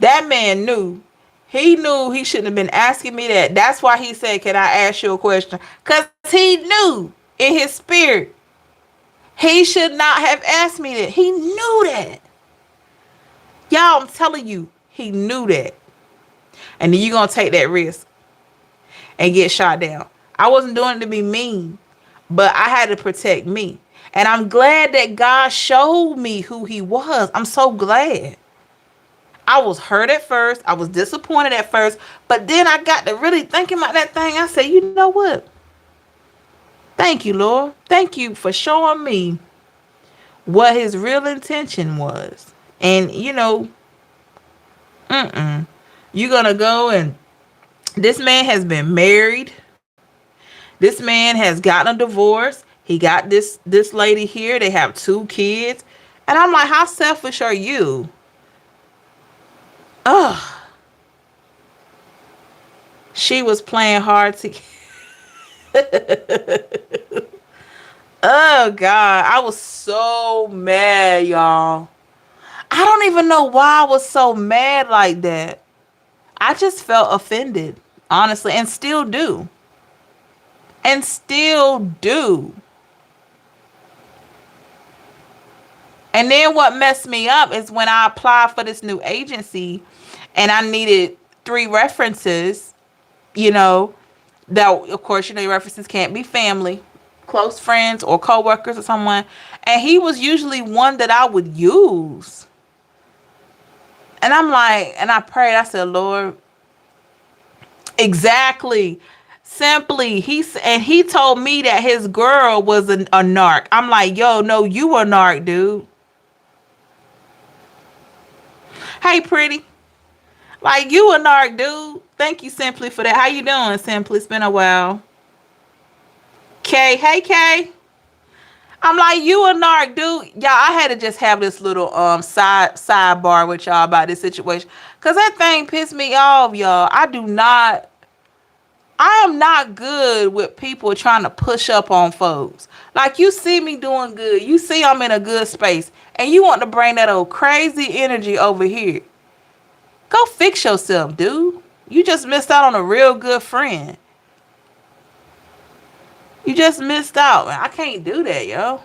That man knew. He knew he shouldn't have been asking me that. That's why he said, can I ask you a question? Because he knew in his spirit he should not have asked me that. He knew that. Y'all, I'm telling you, he knew that. And then you're going to take that risk and get shot down. I wasn't doing it to be mean, but I had to protect me. And I'm glad that God showed me who he was. I'm so glad. I was hurt at first. I was disappointed at first. But then I got to really thinking about that thing. I said, you know what? Thank you, Lord. Thank you for showing me what his real intention was. And, you know, you're going to go and this man has been married. This man has gotten a divorce. He got this lady here. They have 2 kids. And I'm like, how selfish are you? Ugh. She was playing hard to oh God. I was so mad, y'all. I don't even know why I was so mad like that. I just felt offended, honestly, and still do. And still do. And then what messed me up is when I applied for this new agency and I needed 3 references, you know, that of course, you know, your references can't be family. close friends or coworkers or someone, and he was usually one that I would use. And I'm like, and I prayed. I said, Lord, exactly. Simply, he told me that his girl was a narc. I'm like, yo, no, you a narc, dude. Hey, pretty. Like, you a narc, dude. Thank you, Simply, for that. How you doing, Simply? It's been a while. Kay, hey, Kay. I'm like, you a narc, dude. Y'all, I had to just have this little sidebar with y'all about this situation. Cause that thing pissed me off, y'all. I am not good with people trying to push up on folks. Like, you see me doing good. You see I'm in a good space. And you want to bring that old crazy energy over here. Go fix yourself, dude. You just missed out on a real good friend. You just missed out. I can't do that, yo.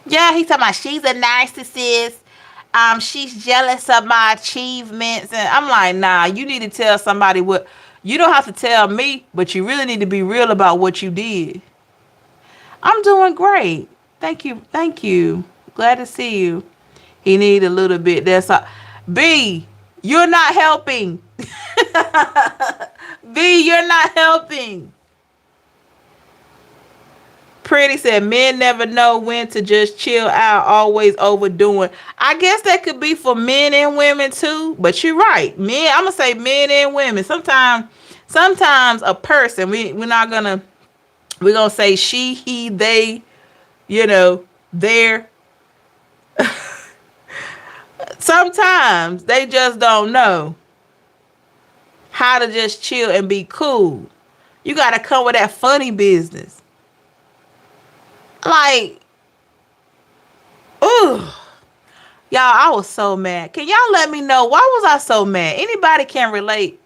Yeah, he's talking about she's a narcissist. She's jealous of my achievements. And I'm like, nah, you need to tell somebody what. You don't have to tell me, but you really need to be real about what you did. I'm doing great. Thank you. Thank you. Glad to see you. He need a little bit. That's all. B, you're not helping. B, you're not helping. Pretty said men never know when to just chill out, always overdoing. I guess that could be for men and women too, but you're right. Men, I'm gonna say men and women. Sometimes a person, we're gonna say she, he, they, they're sometimes they just don't know how to just chill and be cool. You gotta come with that funny business. Like, ooh, y'all, I was so mad. Can y'all let me know why was I so mad? Anybody can relate.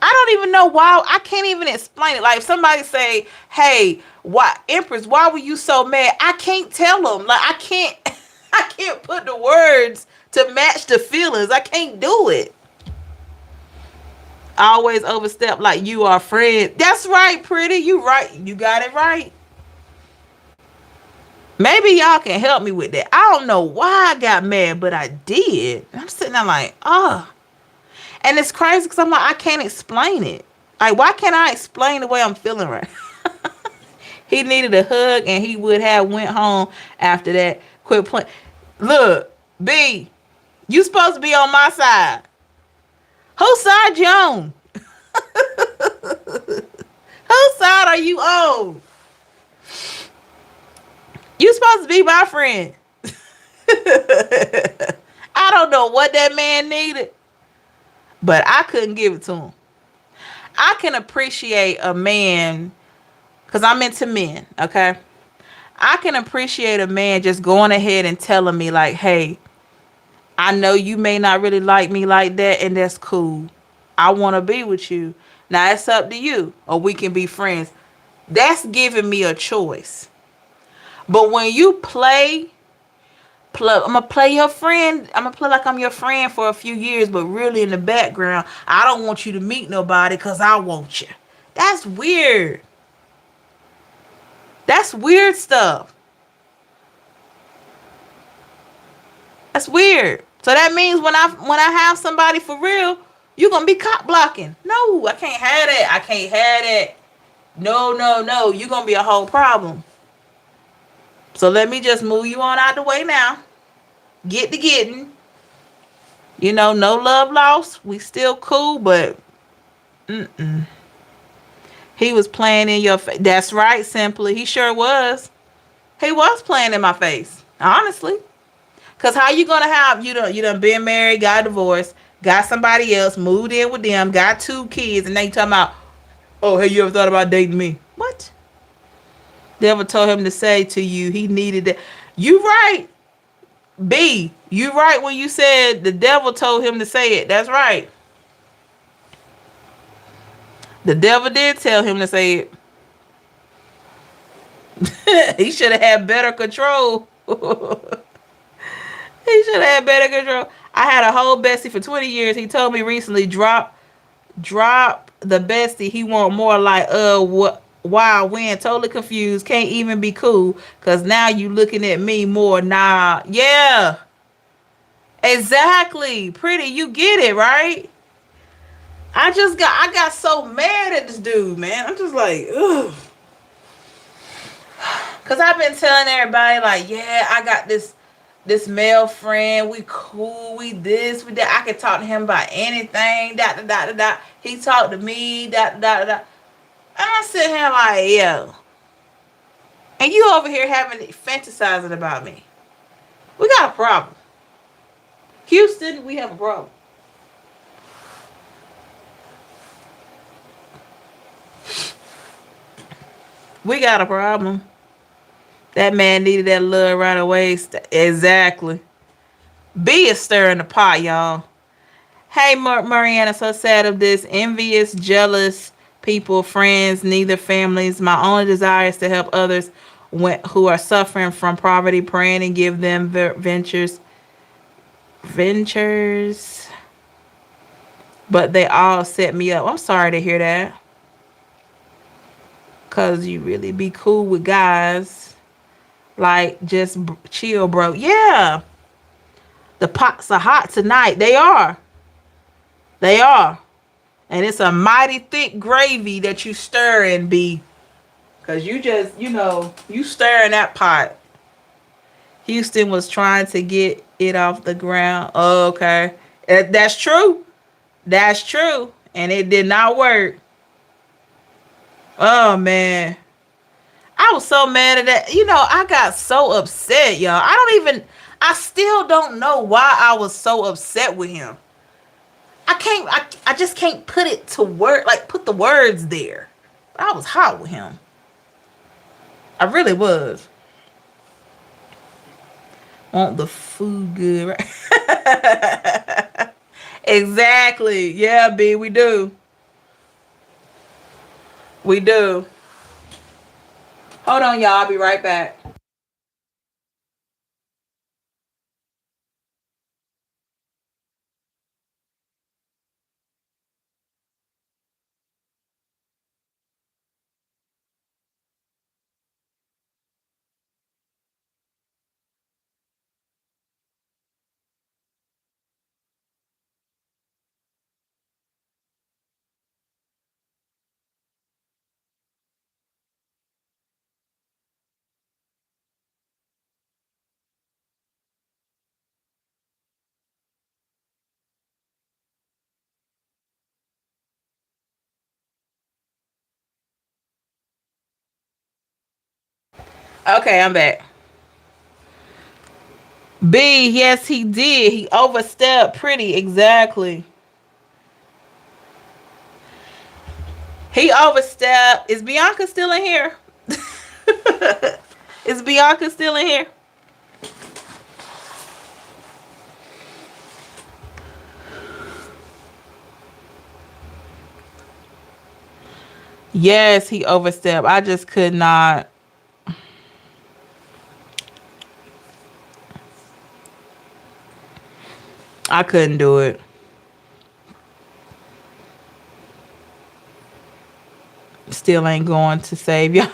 I don't even know why. I can't even explain it. Like, if somebody say, "Hey, why, Empress? Why were you so mad?" I can't tell them. Like, I can't. I can't put the words to match the feelings. I can't do it. Always overstep like you are friend. That's right, pretty. You right. You got it right. Maybe y'all can help me with that. I don't know why I got mad, but I did. I'm sitting there like, oh. And it's crazy because I'm like, I can't explain it. Like, why can't I explain the way I'm feeling right? He needed a hug and he would have went home after that. Quit playing. Look, B, you supposed to be on my side. Whose side you on? Whose side are you on? You supposed to be my friend. I don't know what that man needed, but I couldn't give it to him. I can appreciate a man because I'm into men, okay? I can appreciate a man just going ahead and telling me like, hey, I know you may not really like me like that, and that's cool. I want to be with you. Now it's up to you, or we can be friends. That's giving me a choice. But when you play, I'm gonna play your friend. I'm gonna play like I'm your friend for a few years, but really in the background, I don't want you to meet nobody because I want you. That's weird. That's weird stuff. That's weird. So that means when I have somebody for real, you're gonna be cock blocking. No, I can't have that. I can't have that. No, no, no. You're gonna be a whole problem. So let me just move you on out the way now. Get to getting. No love lost. We still cool, but he was playing in your face. That's right, Simply. He sure was. He was playing in my face. Honestly. Cause how you gonna have you done been married, got divorced, got somebody else, moved in with them, got 2 kids, and then you talking about, oh, hey, you ever thought about dating me? What? Devil told him to say to you he needed that. You right. B, you right when you said the devil told him to say it. That's right. The devil did tell him to say it. He should have had better control. He should have had better control. I had a whole bestie for 20 years. He told me recently, drop the bestie. He want more like what? Why? When? Totally confused. Can't even be cool. Cause now you looking at me more. Nah. Yeah. Exactly. Pretty. You get it right. I got so mad at this dude, man. I'm just like, ugh. Cause I've been telling everybody like, yeah, I got this male friend. We cool. We this. We that. I can talk to him about anything. Da da da da da. He talked to me. Da da da da. And I sit here like, yo, and you over here having fantasizing about me. We got a problem. Houston, we have a problem. We got a problem. That man needed that love right away. Exactly. Be a stir in the pot, y'all. Hey, Mariana, so sad of this. Envious, jealous people, friends, neither families. My only desire is to help others who are suffering from poverty, praying and give them ventures. But they all set me up. I'm sorry to hear that. Because you really be cool with guys. Like, just chill, bro. Yeah. The pots are hot tonight. They are. They are. And it's a mighty thick gravy that you stir and be. Because you just, you stir in that pot. Houston was trying to get it off the ground. Oh, okay. That's true. That's true. And it did not work. Oh, man. I was so mad at that. I got so upset, y'all. I still don't know why I was so upset with him. I just can't put it to word, like put the words there. I was hot with him. I really was. Want the food good, right? Exactly. Yeah, B, we do. We do. Hold on, y'all. I'll be right back. Okay, I'm back. B, yes, he did. He overstepped pretty, exactly. He overstepped. Is Bianca still in here? Is Bianca still in here? Yes, he overstepped. I just could not. I couldn't do it. Still ain't going to save y'all.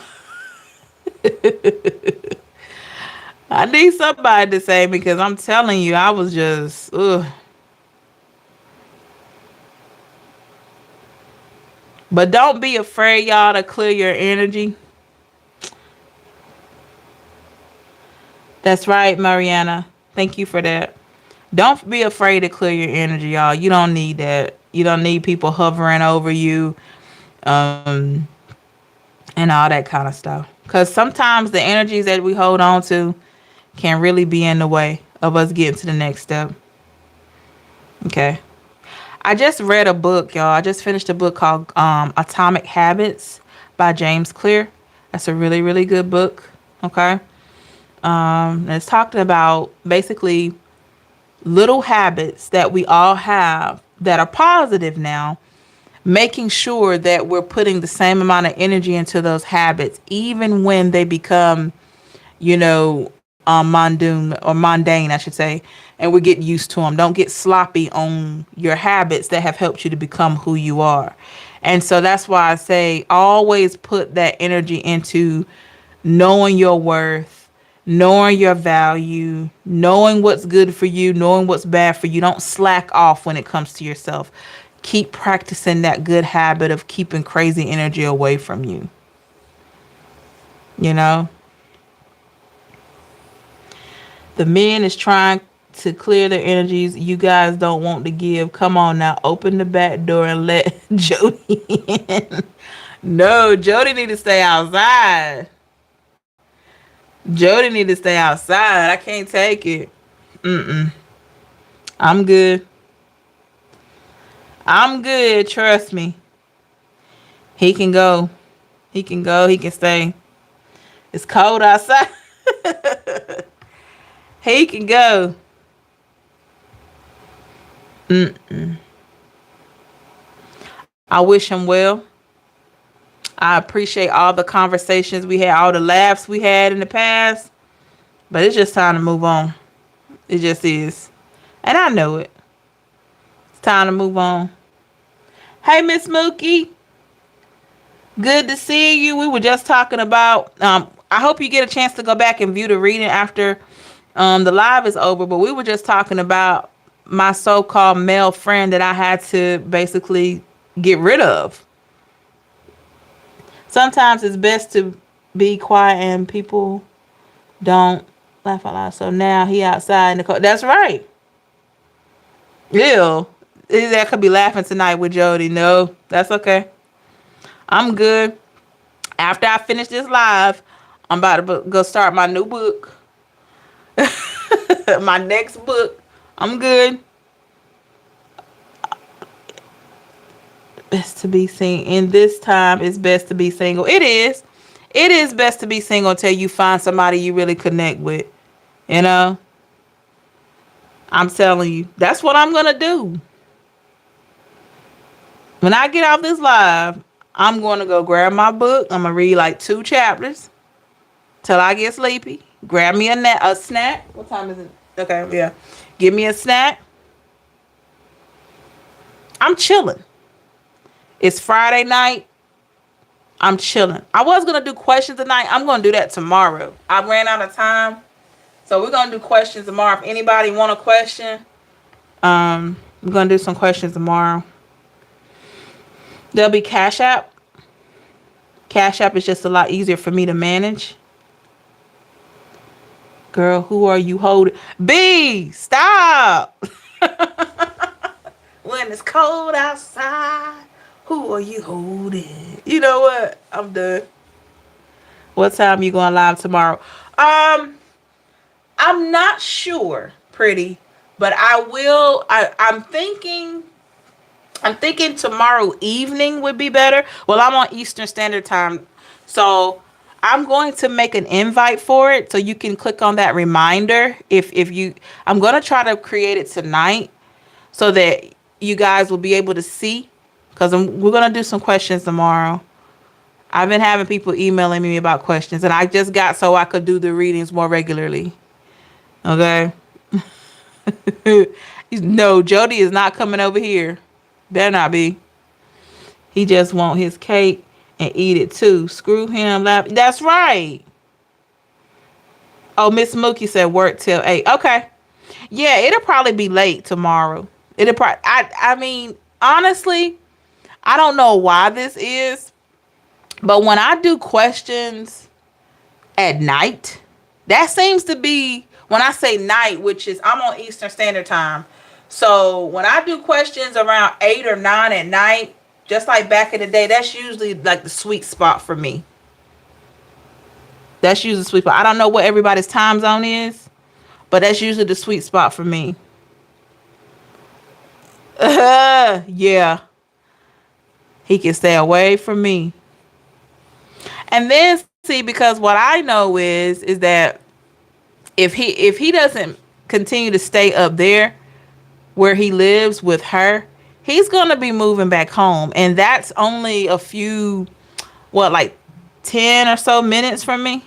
I need somebody to save me because I'm telling you, I was just, ugh. But don't be afraid, y'all, to clear your energy. That's right, Mariana. Thank you for that. Don't be afraid to clear your energy, y'all. You don't need that. You don't need people hovering over you, um, and all that kind of stuff. Because sometimes the energies that we hold on to can really be in the way of us getting to the next step. Okay. I just read a book, y'all. I just finished a book called Atomic Habits by James Clear. That's a really, really good book. Okay. And it's talking about basically little habits that we all have that are positive now, making sure that we're putting the same amount of energy into those habits, even when they become, mundane, I should say, and we get used to them. Don't get sloppy on your habits that have helped you to become who you are. And so that's why I say always put that energy into knowing your worth, knowing your value, knowing what's good for you, knowing what's bad for you. Don't slack off when it comes to yourself. Keep practicing that good habit of keeping crazy energy away from you. You know, the men is trying to clear their energies you guys don't want to give. Come on now, open the back door and let Jody in. No, Jody need to stay outside. Jody need to stay outside. I can't take it. I'm good. I'm good. Trust me. He can go. He can go. He can stay. It's cold outside. He can go. I wish him well. I appreciate all the conversations we had, all the laughs we had in the past. But it's just time to move on. It just is. And I know it. It's time to move on. Hey, Miss Mookie. Good to see you. We were just talking about, I hope you get a chance to go back and view the reading after the live is over. But we were just talking about my so-called male friend that I had to basically get rid of. Sometimes it's best to be quiet and people don't laugh out loud. So now he outside in the cold. That's right. Ew. That could be laughing tonight with Jody. No, that's okay. I'm good. After I finish this live, I'm about to go start my new book. My next book. I'm good. Best to be seen. In this time, it's best to be single. It is. It is best to be single until you find somebody you really connect with. You know? I'm telling you. That's what I'm going to do. When I get off this live, I'm going to go grab my book. I'm going to read like 2 chapters till I get sleepy. Grab me a snack. What time is it? Okay, yeah. Give me a snack. I'm chilling. It's Friday night. I'm chilling. I was going to do questions tonight. I'm going to do that tomorrow. I ran out of time. So we're going to do questions tomorrow. If anybody want a question, we're going to do some questions tomorrow. There'll be Cash App. Cash App is just a lot easier for me to manage. Girl, who are you holding? B, stop. When it's cold outside, who are you holding? You know what? I'm done. What time you going live tomorrow? I'm not sure, pretty, but I will. I'm thinking tomorrow evening would be better. Well, I'm on Eastern Standard Time, so I'm going to make an invite for it so you can click on that reminder. I'm going to try to create it tonight so that you guys will be able to see, because we're going to do some questions tomorrow. I've been having people emailing me about questions, and I just got so I could do the readings more regularly. Okay? No, Jody is not coming over here. Better not be. He just want his cake and eat it too. Screw him. That's right. Oh, Miss Mookie said work till 8. Okay. Yeah, it'll probably be late tomorrow. I mean, honestly, I don't know why this is, but when I do questions at night, that seems to be, when I say night, which is, I'm on Eastern Standard Time. So when I do questions around 8 or 9 at night, just like back in the day, that's usually like the sweet spot for me. That's usually the sweet spot. I don't know what everybody's time zone is, but that's usually the sweet spot for me. Yeah. He can stay away from me. And then see, because what I know is that if he doesn't continue to stay up there where he lives with her, he's gonna be moving back home, and that's only a few, like 10 or so minutes from me.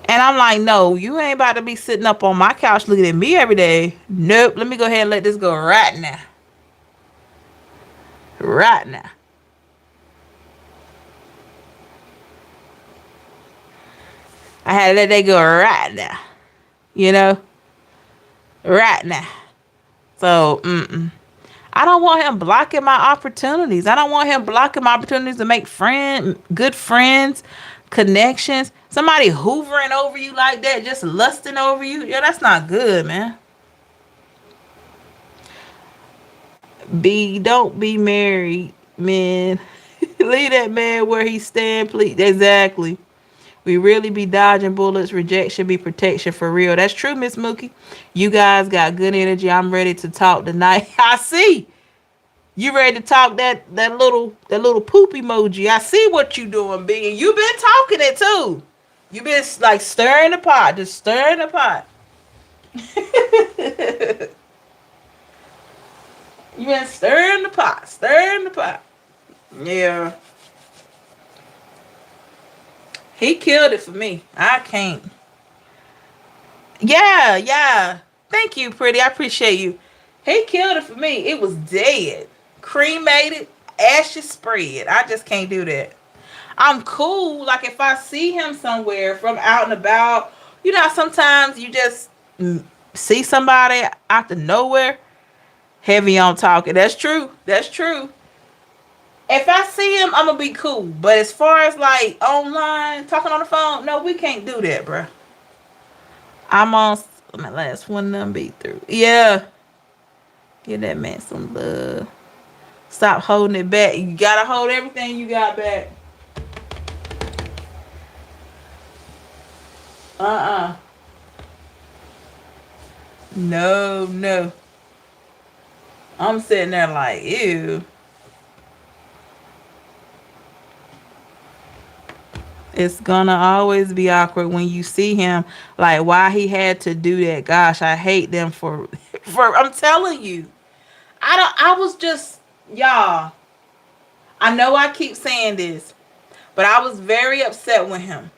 And I'm like, no, you ain't about to be sitting up on my couch looking at me every day. Nope. Let me go ahead and let this go right now. Right now. I had to let that go right now. You know? Right now. So, I don't want him blocking my opportunities. I don't want him blocking my opportunities to make good friends, connections. Somebody hoovering over you like that, just lusting over you. Yeah, that's not good, man. Don't be married, man. Leave that man where he stand, please. Exactly. We really be dodging bullets. Rejection be protection for real. That's true, Miss Mookie. You guys got good energy. I'm ready to talk tonight. I see. You ready to talk that little poop emoji. I see what you doing, B. And you been talking it too. You been like stirring the pot. Just stirring the pot. You been stirring the pot. Stirring the pot. Yeah. He killed it for me. I can't. Yeah, yeah. Thank you, pretty. I appreciate you. He killed it for me. It was dead. Cremated, ashes spread. I just can't do that. I'm cool. Like if I see him somewhere from out and about, sometimes you just see somebody out the nowhere, heavy on talking. That's true. That's true. If I see him, I'm gonna be cool. But as far as like online talking on the phone, no, we can't do that, bro. I'm on my last one. Them be through. Yeah, give that man some love. Stop holding it back. You gotta hold everything you got back. Uh-uh. No, no. I'm sitting there like, ew. It's gonna always be awkward when you see him. Like, why he had to do that. Gosh, I hate them for for I'm telling you. I was just y'all. I know I keep saying this, but I was very upset with him.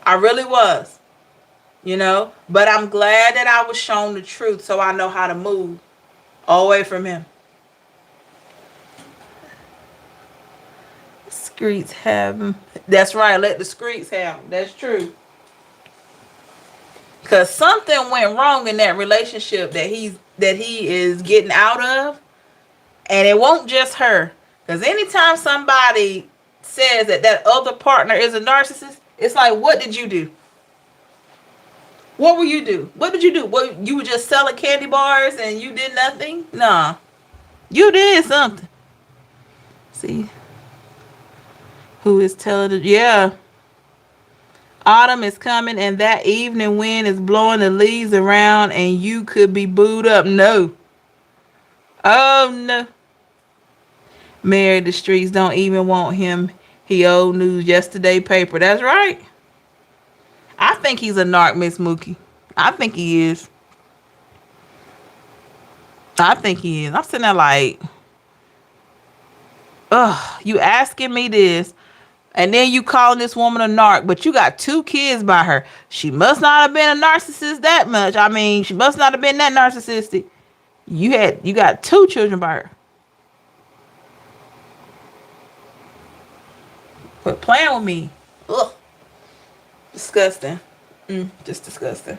I really was. But I'm glad that I was shown the truth so I know how to move away from him. Streets have him. That's right. Let the streets have him. That's true. Cause something went wrong in that relationship that he is getting out of, and it won't just her. Cause anytime somebody says that other partner is a narcissist, it's like, what did you do? What will you do? What did you do? What, you were just selling candy bars and you did nothing? Nah, you did something. See who is telling it? Yeah. Autumn is coming and that evening wind is blowing the leaves around and you could be booed up. No. Oh no. Married the streets don't even want him. He old news yesterday paper. That's right. I think he's a narc, Miss Mookie. I think he is. I think he is. I'm sitting there like, ugh, you asking me this. And then you calling this woman a narc, but you got 2 kids by her. She must not have been a narcissist that much. I mean, she must not have been that narcissistic. You got 2 children by her. Quit playing with me. Ugh. Disgusting. Just disgusting.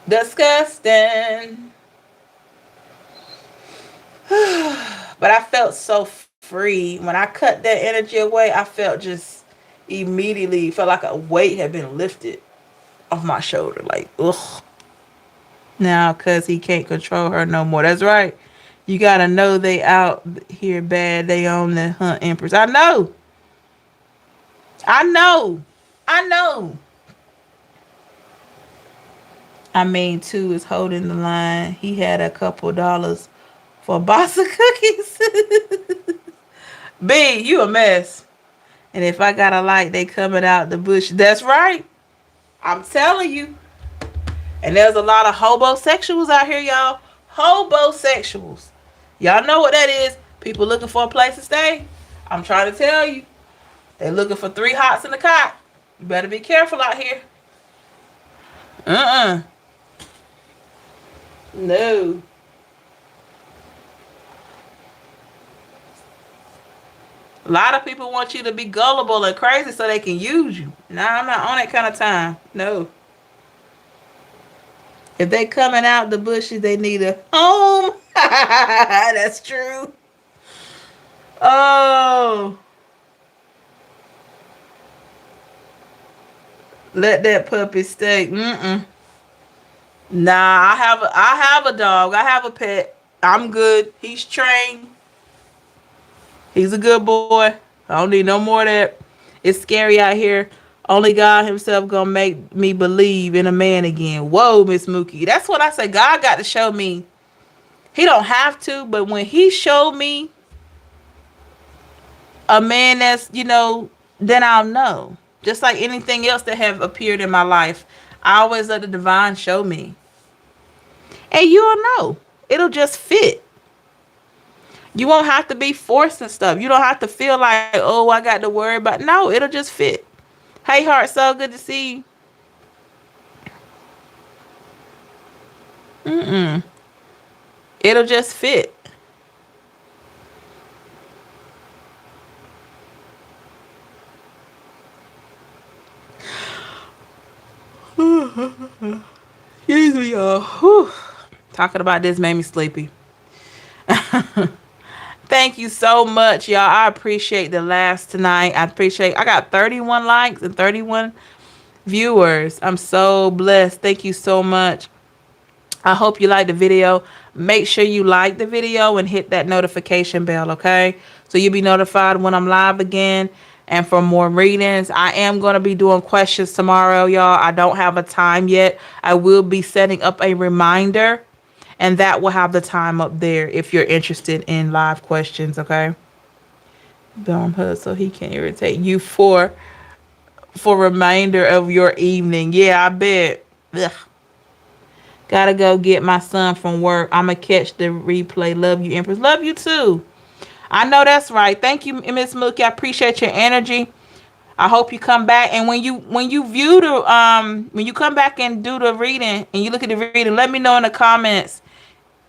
Disgusting. But I felt so free. When I cut that energy away, I felt just immediately felt like a weight had been lifted off my shoulder. Like, ugh. Now, because he can't control her no more. That's right. You got to know they out here bad. They on the hunt empress. I know. I know. I know. I mean, two is holding the line. He had a couple dollars for a box of cookies. B, you a mess. And if I got a light, they coming out the bush. That's right. I'm telling you. And there's a lot of hobosexuals out here, y'all. Hobosexuals. Y'all know what that is. People looking for a place to stay. I'm trying to tell you. They looking for 3 hots in the cot. You better be careful out here. No. A lot of people want you to be gullible and crazy so they can use you. Nah, I'm not on that kind of time. No. If they coming out the bushes, they need a home. That's true. Oh, let that puppy stay. Mm-mm. Nah, I have a dog. I have a pet. I'm good. He's trained. He's a good boy. I don't need no more of that. It's scary out here. Only God Himself gonna make me believe in a man again. Whoa, Miss Mookie. That's what I say. God got to show me. He don't have to, but when He showed me a man that's, then I'll know. Just like anything else that have appeared in my life, I always let the divine show me, and you'll know. It'll just fit. You won't have to be forced and stuff. You don't have to feel like, oh, I got to worry about. No, it'll just fit. Hey, heart, so good to see you. Mm-mm. It'll just fit. Excuse me, y'all. Whew. Talking about this made me sleepy. Thank you so much, y'all. I appreciate the laughs tonight. I got 31 likes and 31 viewers. I'm so blessed. Thank you so much. I hope you like the video. Make sure you like the video and hit that notification bell, okay? So you'll be notified when I'm live again. And for more readings, I am going to be doing questions tomorrow, y'all. I don't have a time yet. I will be setting up a reminder, and that will have the time up there if you're interested in live questions, okay? Bum her so he can irritate you for reminder of your evening. Yeah, I bet. Ugh. Gotta go get my son from work. I'ma catch the replay. Love you, Empress. Love you too. I know that's right. Thank you, Miss Mookie. I appreciate your energy. I hope you come back. And when you view the when you come back and do the reading and you look at the reading, let me know in the comments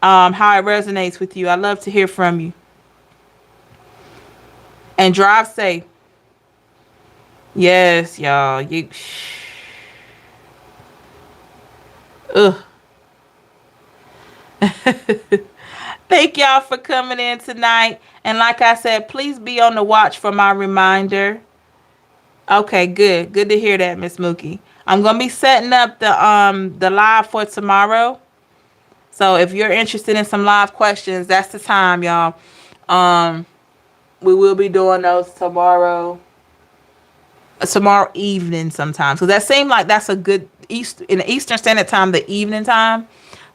how it resonates with you. I love to hear from you. And drive safe. Yes, y'all. Ugh. Thank y'all for coming in tonight. And like I said, please be on the watch for my reminder. Okay, good. Good to hear that, Miss Mookie. I'm gonna be setting up the live for tomorrow. So if you're interested in some live questions, that's the time, y'all. Um, we will be doing those tomorrow evening sometimes. So that seemed like that's a good in the Eastern Standard Time, the evening time.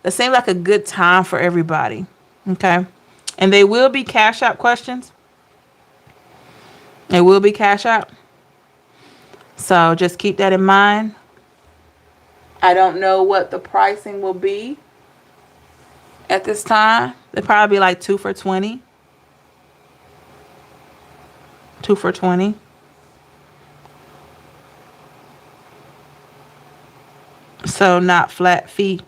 That seemed like a good time for everybody. Okay. And they will be cash out questions. They will be cash out. So just keep that in mind. I don't know what the pricing will be at this time. They'll probably be like 2 for 20. 2 for 20. So not flat fee.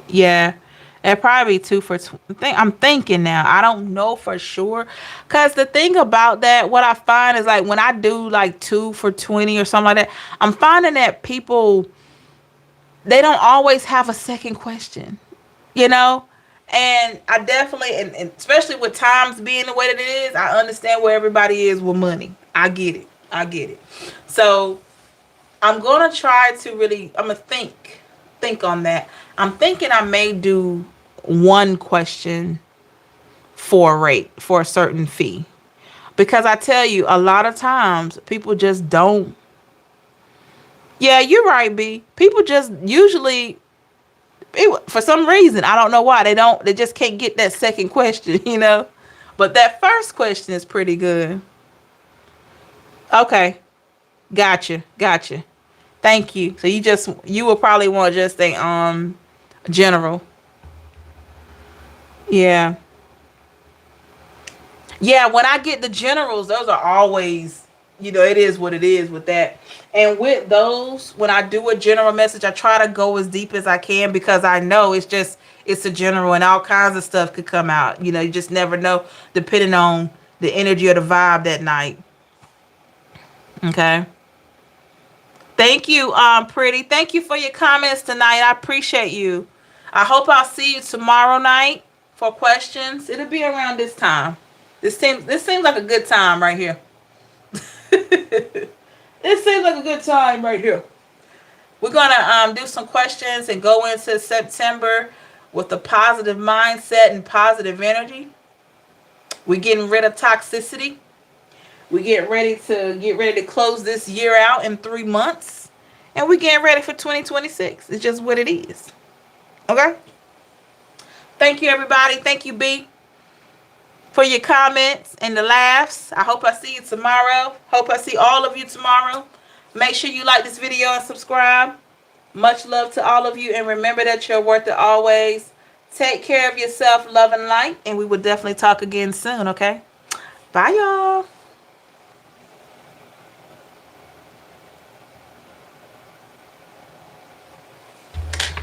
Yeah. It'd probably be 2 for 20. I'm thinking now. I don't know for sure. Because the thing about that, what I find is like when I do like 2 for 20 or something like that, I'm finding that people, they don't always have a second question, you know? And I definitely, and especially with times being the way that it is, I understand where everybody is with money. I get it. I get it. So I'm going to try to really, I'm going to think on that. I'm thinking I may do one question for a rate, for a certain fee. Because I tell you, a lot of times people just don't. Yeah, you're right, B. People just usually, for some reason, I don't know why, they just can't get that second question, you know? But that first question is pretty good. Okay. Gotcha. Thank you. So you will probably want just a general. Yeah. Yeah, when I get the generals, those are always, it is what it is with that. And with those, when I do a general message, I try to go as deep as I can because I know it's a general and all kinds of stuff could come out. You just never know depending on, the energy or the vibe that night. Okay. Thank you, Pretty. Thank you for your comments tonight. I appreciate you. I hope I'll see you tomorrow night for questions. It'll be around this time. This seems like a good time right here. It seems like a good time right here. We're gonna do some questions and go into September with a positive mindset and positive energy. We're getting rid of toxicity. We get ready to close this year out in 3 months, and we getting ready for 2026. It's just what it is. Okay. Thank you, everybody. Thank you, B, for your comments and the laughs. I hope I see you tomorrow. Hope I see all of you tomorrow. Make sure you like this video and subscribe. Much love to all of you, and remember that you're worth it always. Take care of yourself, love and light, and we will definitely talk again soon. Okay. Bye, y'all.